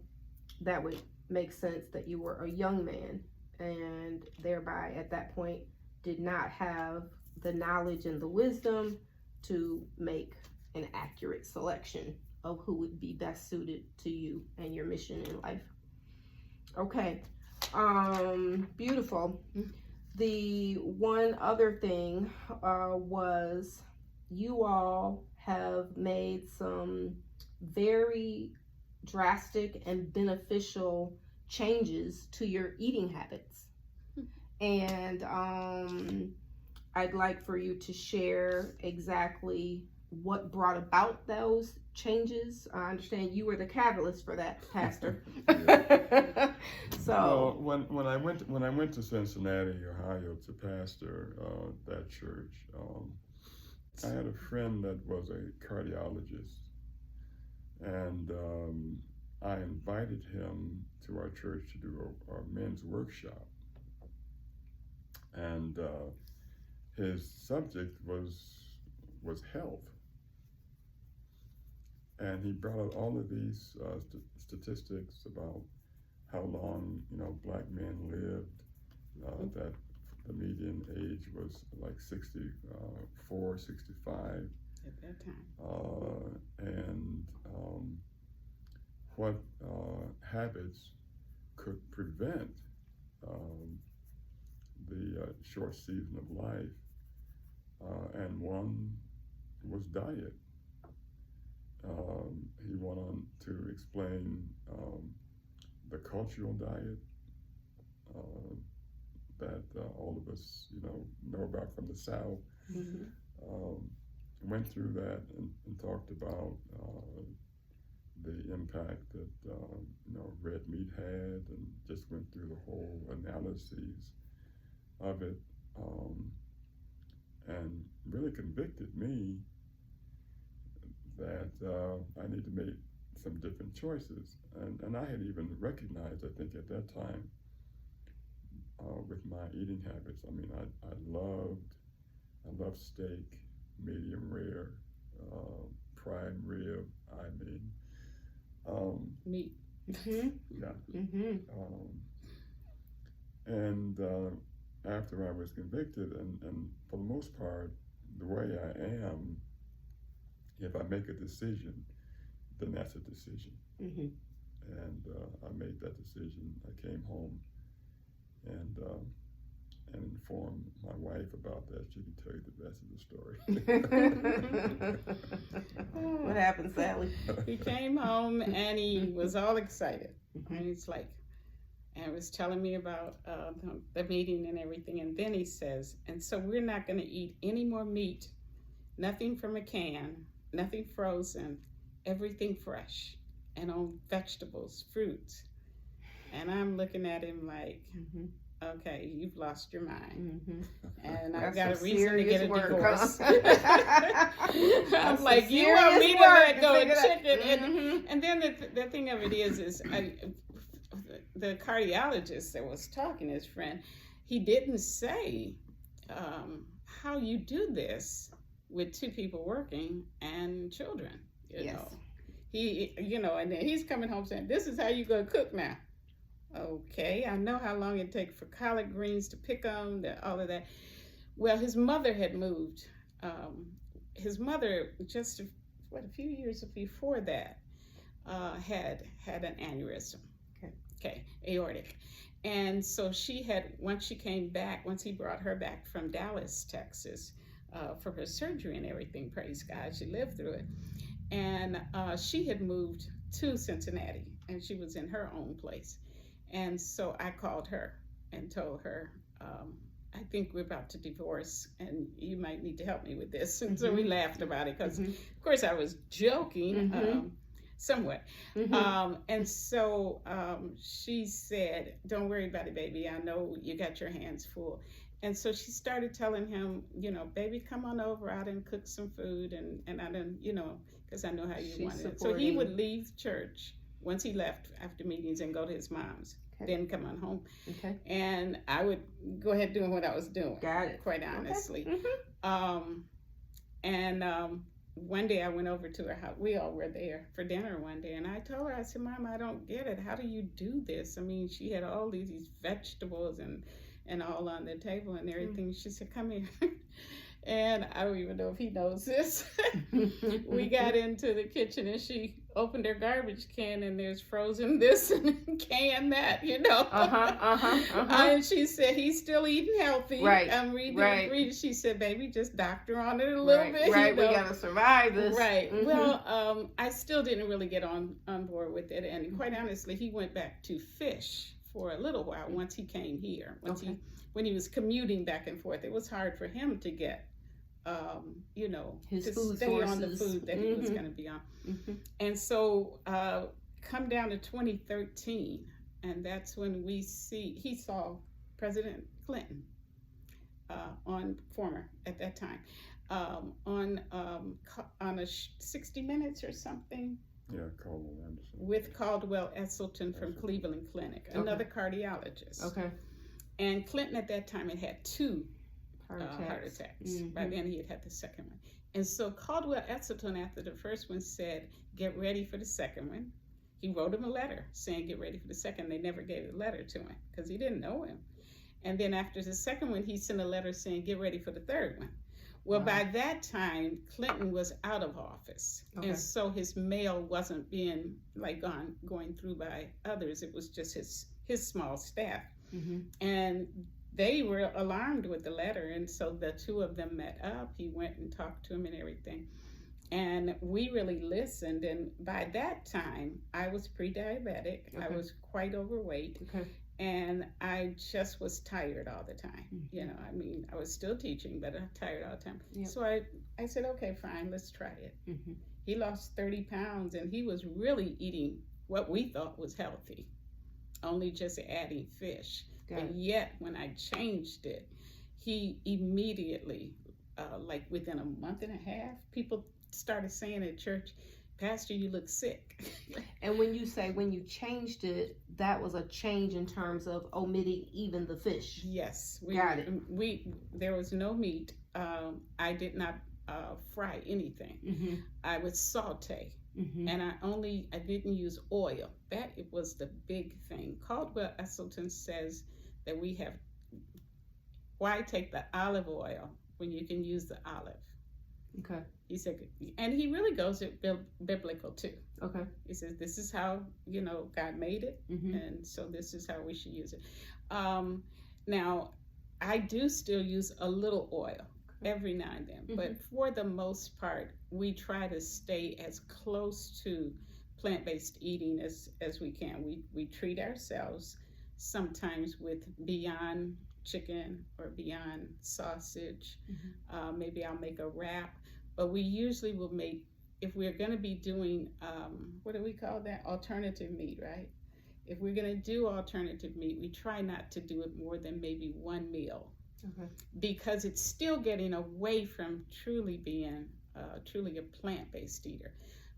that would make sense that you were a young man and thereby at that point did not have the knowledge and the wisdom to make an accurate selection of who would be best suited to you and your mission in life. Okay. Beautiful. The one other thing was you all have made some very drastic and beneficial changes to your eating habits. And I'd like for you to share exactly what brought about those changes. I understand you were the catalyst for that, Pastor. So well, when I went to Cincinnati, Ohio, to pastor that church, I had a friend that was a cardiologist, and I invited him to our church to do our men's workshop, and his subject was health. And he brought out all of these statistics about how long black men lived. That the median age was like 64, 65 at that time. And what habits could prevent the short season of life, and one was diet. He went on to explain the cultural diet that all of us, know about from the South. Went through that and talked about the impact that red meat had, and just went through the whole analyses of it, and really convicted me that I need to make some different choices. And I had even recognized, I think at that time, with my eating habits. I mean, I love steak, medium rare, prime rib. I mean, Meat. yeah. And after I was convicted, and for the most part, the way I am, if I make a decision, then that's a decision. And I made that decision. I came home and informed my wife about that. She can tell you the rest of the story. What happened, Sallie? He came home and he was all excited. And he's like, and was telling me about the meeting and everything. And then he says, and so we're not going to eat any more meat, nothing from a can, nothing frozen, everything fresh, and on vegetables, fruits. And I'm looking at him like, okay, you've lost your mind. And I've got a reason to get a divorce. I'm like, you want me to let go of chicken? And then the thing of it is the cardiologist that was talking, his friend, he didn't say how you do this with two people working and children, you know. He, and then he's coming home saying, this is how you gonna cook now. Okay, I know how long it takes for collard greens to pick them, all of that. Well, his mother had moved. His mother, just a few years before that, had an aneurysm. Okay, aortic. And so she had, once he brought her back from Dallas, Texas, for her surgery and everything, praise God, she lived through it. And she had moved to Cincinnati, and she was in her own place. And so I called her and told her, I think we're about to divorce, and you might need to help me with this. And so we laughed about it, because, of course, I was joking somewhat. And so she said, don't worry about it, baby. I know you got your hands full. And so she started telling him, baby, come on over. I done cook some food, and I done, because I know how you want it. So he would leave church once he left after meetings and go to his mom's, then come on home. And I would go ahead doing what I was doing. Got it. Quite honestly. One day I went over to her house. We all were there for dinner one day. And I told her, I said, Mom, I don't get it. How do you do this? I mean, she had all these vegetables and all on the table and everything. She said, come here. And I don't even know if he knows this. We got into the kitchen and she opened her garbage can and there's frozen this and canned that, And she said, he's still eating healthy. Right. I'm reading. She said, baby, just doctor on it a little bit. Right, we got to survive this. Right. Well, I still didn't really get on board with it. And quite honestly, he went back to fish for a little while once he came here. When he was commuting back and forth, it was hard for him to get his to food stay sources. on the food that he was going to be on. And so come down to 2013, and that's when he saw President Clinton at that time, on a 60 Minutes or something. Yeah, Caldwell Anderson. With Caldwell Esselstyn from Cleveland Clinic, another cardiologist. And Clinton at that time had two heart attacks. By then he had the second one. And so Caldwell Esselstyn, after the first one, said, get ready for the second one. He wrote him a letter saying, get ready for the second. They never gave a letter to him because he didn't know him. And then after the second one, he sent a letter saying, get ready for the third one. Well, by that time, Clinton was out of office. And so his mail wasn't being going through by others. It was just his small staff. And they were alarmed with the letter, and so the two of them met up. He went and talked to him and everything, and we really listened. And by that time, I was pre-diabetic. I was quite overweight, and I just was tired all the time. I mean, I was still teaching, but I'm tired all the time. So I said, okay, fine, let's try it. He lost 30 pounds, and he was really eating what we thought was healthy, only just adding fish. But yet, when I changed it, he immediately, like within a month and a half, people started saying at church, Pastor, you look sick. And when you say when you changed it, that was a change in terms of omitting even the fish. Yes, Got it. There was no meat. I did not fry anything. Mm-hmm. I would saute, Mm-hmm. and I didn't use oil. That it was the big thing. Caldwell Esselstyn says that why take the olive oil when you can use the olive? Okay. He said, and he really goes it biblical too. Okay. He says this is how God made it, Mm-hmm. and so this is how we should use it. Now, I do still use a little oil every now and then, Mm-hmm. but for the most part, we try to stay as close to plant-based eating as we can. We treat ourselves sometimes with Beyond chicken or Beyond sausage. Mm-hmm. Maybe I'll make a wrap, but we usually will make, if we're going to be doing what do we call that, alternative meat, right? If we're going to do alternative meat, we try not to do it more than maybe one meal. Okay. Because it's still getting away from truly being truly a plant-based eater.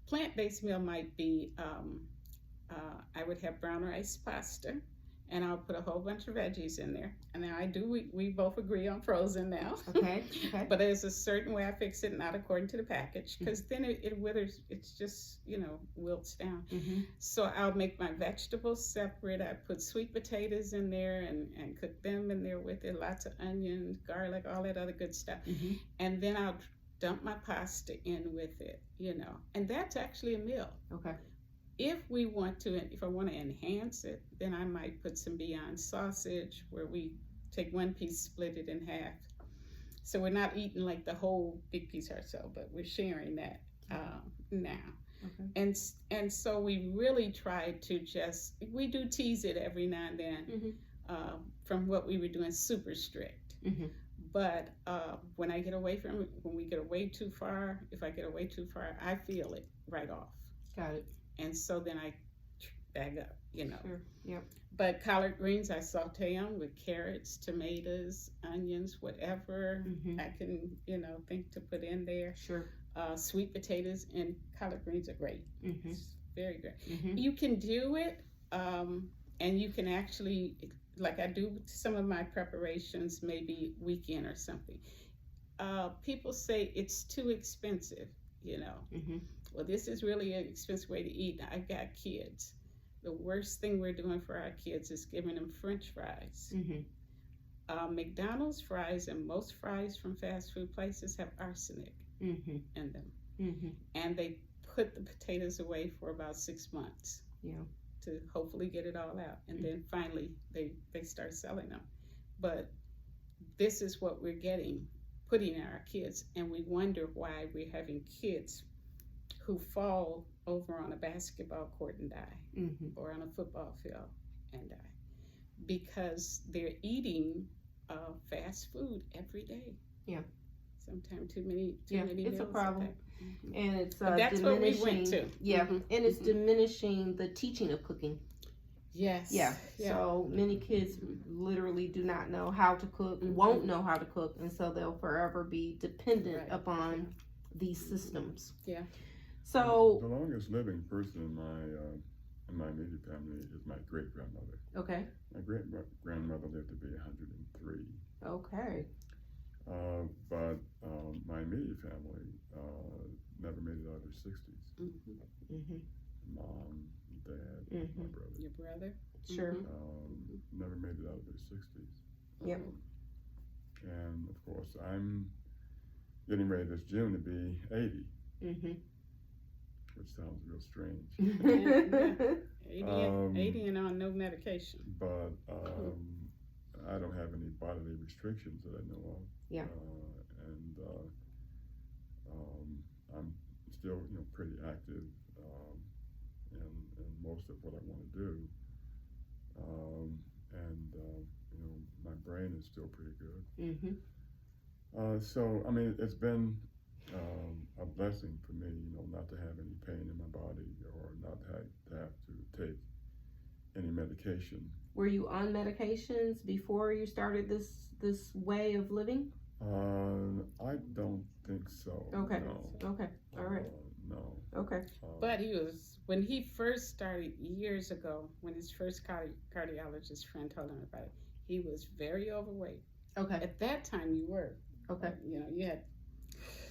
Plant-based meal might be I would have brown rice pasta, and I'll put a whole bunch of veggies in there. And now we both agree on frozen now. Okay. Okay. But there's a certain way I fix it, not according to the package, because then it withers. It's just wilts down. Mm-hmm. So I'll make my vegetables separate. I put sweet potatoes in there and cook them in there with it. Lots of onions, garlic, all that other good stuff. Mm-hmm. And then I'll dump my pasta in with it, and that's actually a meal. Okay. If I want to enhance it, then I might put some Beyond sausage, where we take one piece, split it in half. So we're not eating like the whole big piece ourselves, but we're sharing that now. Okay. And so we really try to we do tease it every now and then. Mm-hmm. From what we were doing super strict. Mm-hmm. But when I get away from it, when we get away too far, if I get away too far, I feel it right off. Got it. And so then I bag up, Sure. Yep. But collard greens, I saute them with carrots, tomatoes, onions, whatever Mm-hmm. I can, think to put in there. Sure. Sweet potatoes and collard greens are great. Mm-hmm. It's very great. Mm-hmm. You can do it, and you can actually, like I do some of my preparations, maybe weekend or something. People say it's too expensive, Mm-hmm. Well, this is really an expensive way to eat. I've got kids. The worst thing we're doing for our kids is giving them French fries. Mm-hmm. McDonald's fries and most fries from fast food places have arsenic Mm-hmm. in them. Mm-hmm. And they put the potatoes away for about 6 months. Yeah. To hopefully get it all out. And then finally they start selling them. But this is what we're putting in our kids. And we wonder why we're having kids who fall over on a basketball court and die, Mm-hmm. or on a football field and die, because they're eating fast food every day. Yeah. Sometimes too many it's meals a problem. And it's that's what we went to. Yeah. Mhm. And it's diminishing the teaching of cooking. Yes. Yeah. So many kids literally do not know how to cook, Mhm. won't know how to cook, and so they'll forever be dependent Right. upon these systems. Yeah. So the longest living person in my immediate family is my great grandmother. okay. My great grandmother lived to be 103. Okay. But my immediate family never made it out of their 60s. Mm-hmm. Mm-hmm. Mom, dad, Mhm. my brother. Your brother. Sure. Mhm. Never made it out of their 60s. Yep. And of course, I'm getting ready this June to be 80, Mm-hmm. which sounds real strange. 80 and on no medication. But I don't have any bodily restrictions that I know of. Yeah. And I'm still, pretty active in most of what I want to do. My brain is still pretty good. Mm-hmm. So, I mean, it's been a blessing for me, not to have any pain in my body or not to have to take any medication. Were you on medications before you started this way of living? I don't think so. Okay. No. Okay. All right. No. Okay. Okay. But when he first started years ago, when his first cardiologist friend told him about it, he was very overweight. Okay. At that time, you were. Okay. You had.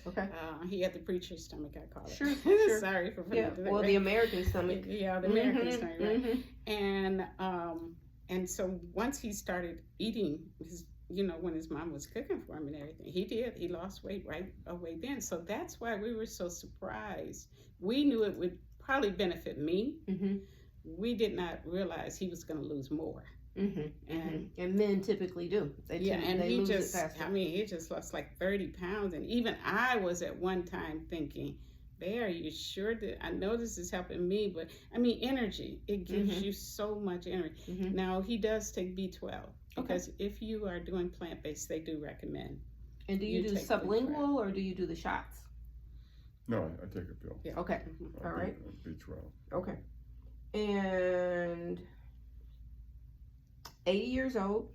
Okay. He had the preacher's stomach, I call it. Sure. Sure. Sorry for putting Yeah. it that Well, way. the American stomach. Yeah, the American stomach, right? Mm-hmm. And so once he started eating his, when his mom was cooking for him and everything, he lost weight right away then. So that's why we were so surprised. We knew it would probably benefit me. Mm-hmm. We did not realize he was going to lose more. Mm-hmm. And men typically do. They lose it faster. He just lost like 30 pounds. And even I was at one time thinking, Bear, are you sure that I know this is helping me? But energy, it gives you so much energy. Mm-hmm. Now, he does take B12 because if you are doing plant-based, they do recommend. And do you do sublingual or do you do the shots? No, I take a pill. Yeah. Okay. All right. B12. Okay. And 80 years old,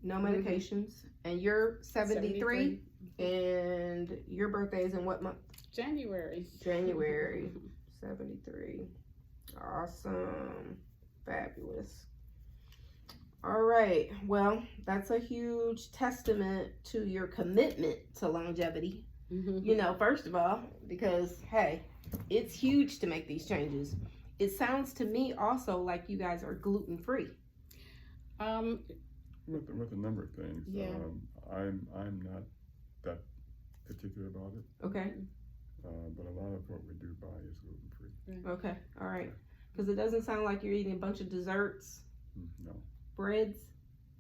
no medications, and you're 73, and your birthday is in what month? January. 73. Awesome. Fabulous. All right. Well, that's a huge testament to your commitment to longevity. First of all, because, hey, it's huge to make these changes. It sounds to me also like you guys are gluten-free. With a number of things. Yeah. I'm not that particular about it. Okay. But a lot of what we do buy is gluten-free. Okay. All right. Because it doesn't sound like you're eating a bunch of desserts. No. Breads.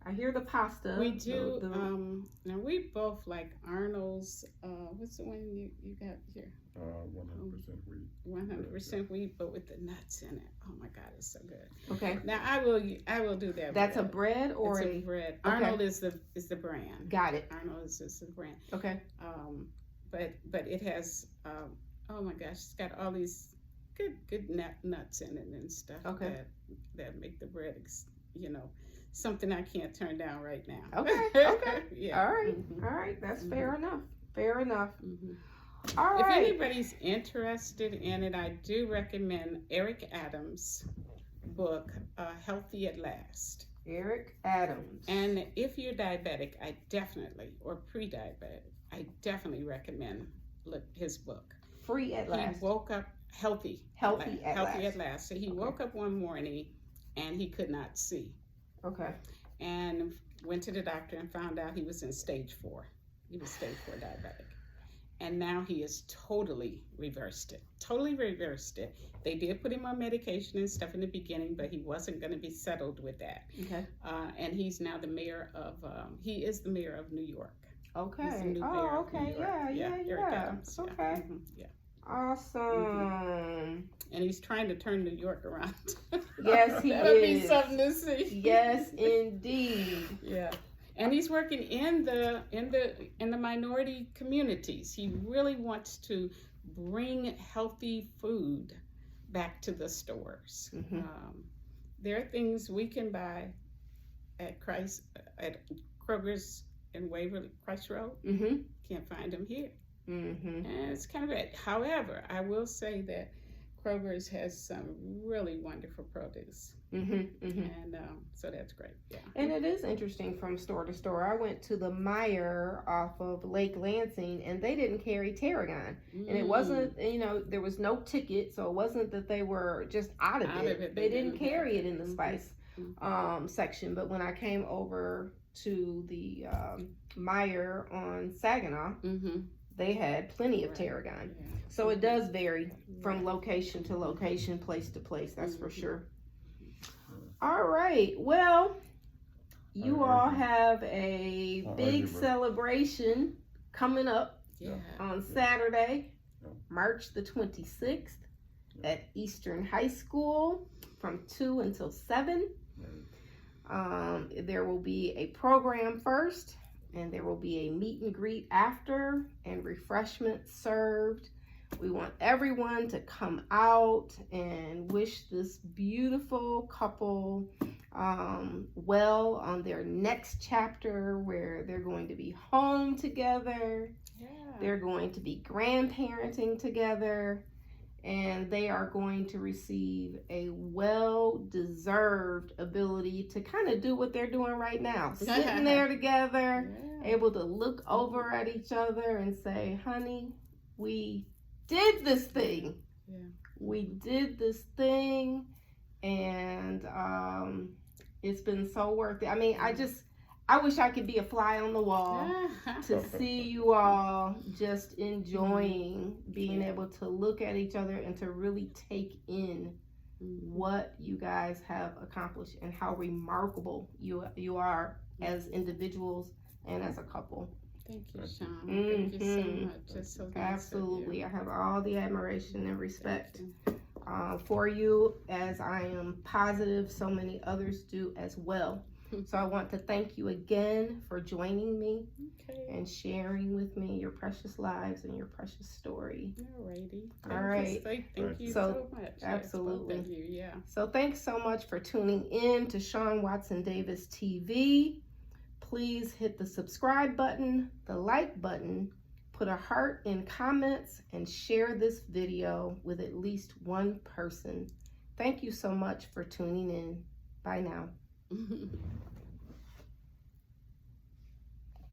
I hear the pasta. We do. Now we both like Arnold's. What's the one you got here? 100% wheat. 100% wheat, but with the nuts in it. Oh my God, it's so good. Okay. Now I will do that. That's a bread or it's a bread. Okay. Arnold is the brand. Got it. Arnold is the brand. Okay. But it has. Oh my gosh, it's got all these good nuts in it and stuff. Okay. That make the bread, something I can't turn down right now. Okay. Okay. Yeah. All right. All right. That's fair enough. Fair enough. All If right. anybody's interested in it, I do recommend Eric Adams' book, Healthy at Last. Eric Adams. And if you're diabetic, or pre-diabetic, I definitely recommend his book. Free at last. He woke up healthy. Healthy at last. So he woke up one morning and he could not see. Okay. And went to the doctor and found out he was in stage 4. He was stage 4 diabetic. And now he has totally reversed it. They did put him on medication and stuff in the beginning, but he wasn't going to be settled with that. Okay. And he's now the mayor of, he is the mayor of New York. Okay. He's the new mayor of New York. Yeah. Eric Adams. Okay. Yeah. Awesome. And he's trying to turn New York around. Yes, he That'll is. be something to see. Yes, indeed. Yeah. And he's working in the minority communities. He really wants to bring healthy food back to the stores. There are things we can buy at Kroger's in Waverly, Christ Road. Can't find them here. And it's kind of bad. However, I will say that Kroger's has some really wonderful produce. And so that's great. Yeah. And it is interesting from store to store. I went to the Meijer off of Lake Lansing, and they didn't carry tarragon. And it wasn't, there was no ticket, so it wasn't that they were just out of it. They didn't carry it in the spice section. But when I came over to the Meijer on Saginaw, they had plenty of tarragon. Yeah. So it does vary from location to location, place to place, that's for sure. All right. Well, you all have a big celebration coming up on Saturday, March the 26th at Eastern High School from 2 until 7. There will be a program first, and there will be a meet and greet after, and refreshments served. We want everyone to come out and wish this beautiful couple well on their next chapter, where they're going to be home together. They're going to be grandparenting together, and they are going to receive a well-deserved ability to kind of do what they're doing right now, sitting there together, able to look over at each other and say, honey, we did this thing. We did this thing, and it's been so worth it. I mean, I wish I could be a fly on the wall to see you all just enjoying being able to look at each other and to really take in what you guys have accomplished and how remarkable you are as individuals and as a couple. Thank you, Shawn. Thank you so much. That's so nice. Absolutely. I have all the admiration and respect for you, as I am positive so many others do as well. So I want to thank you again for joining me and sharing with me your precious lives and your precious story. All right. Thank you so much. Absolutely. Yes, both of you, yeah. So thanks so much for tuning in to Shawn Watson Davis TV. Please hit the subscribe button, the like button, put a heart in comments, and share this video with at least one person. Thank you so much for tuning in. Bye now.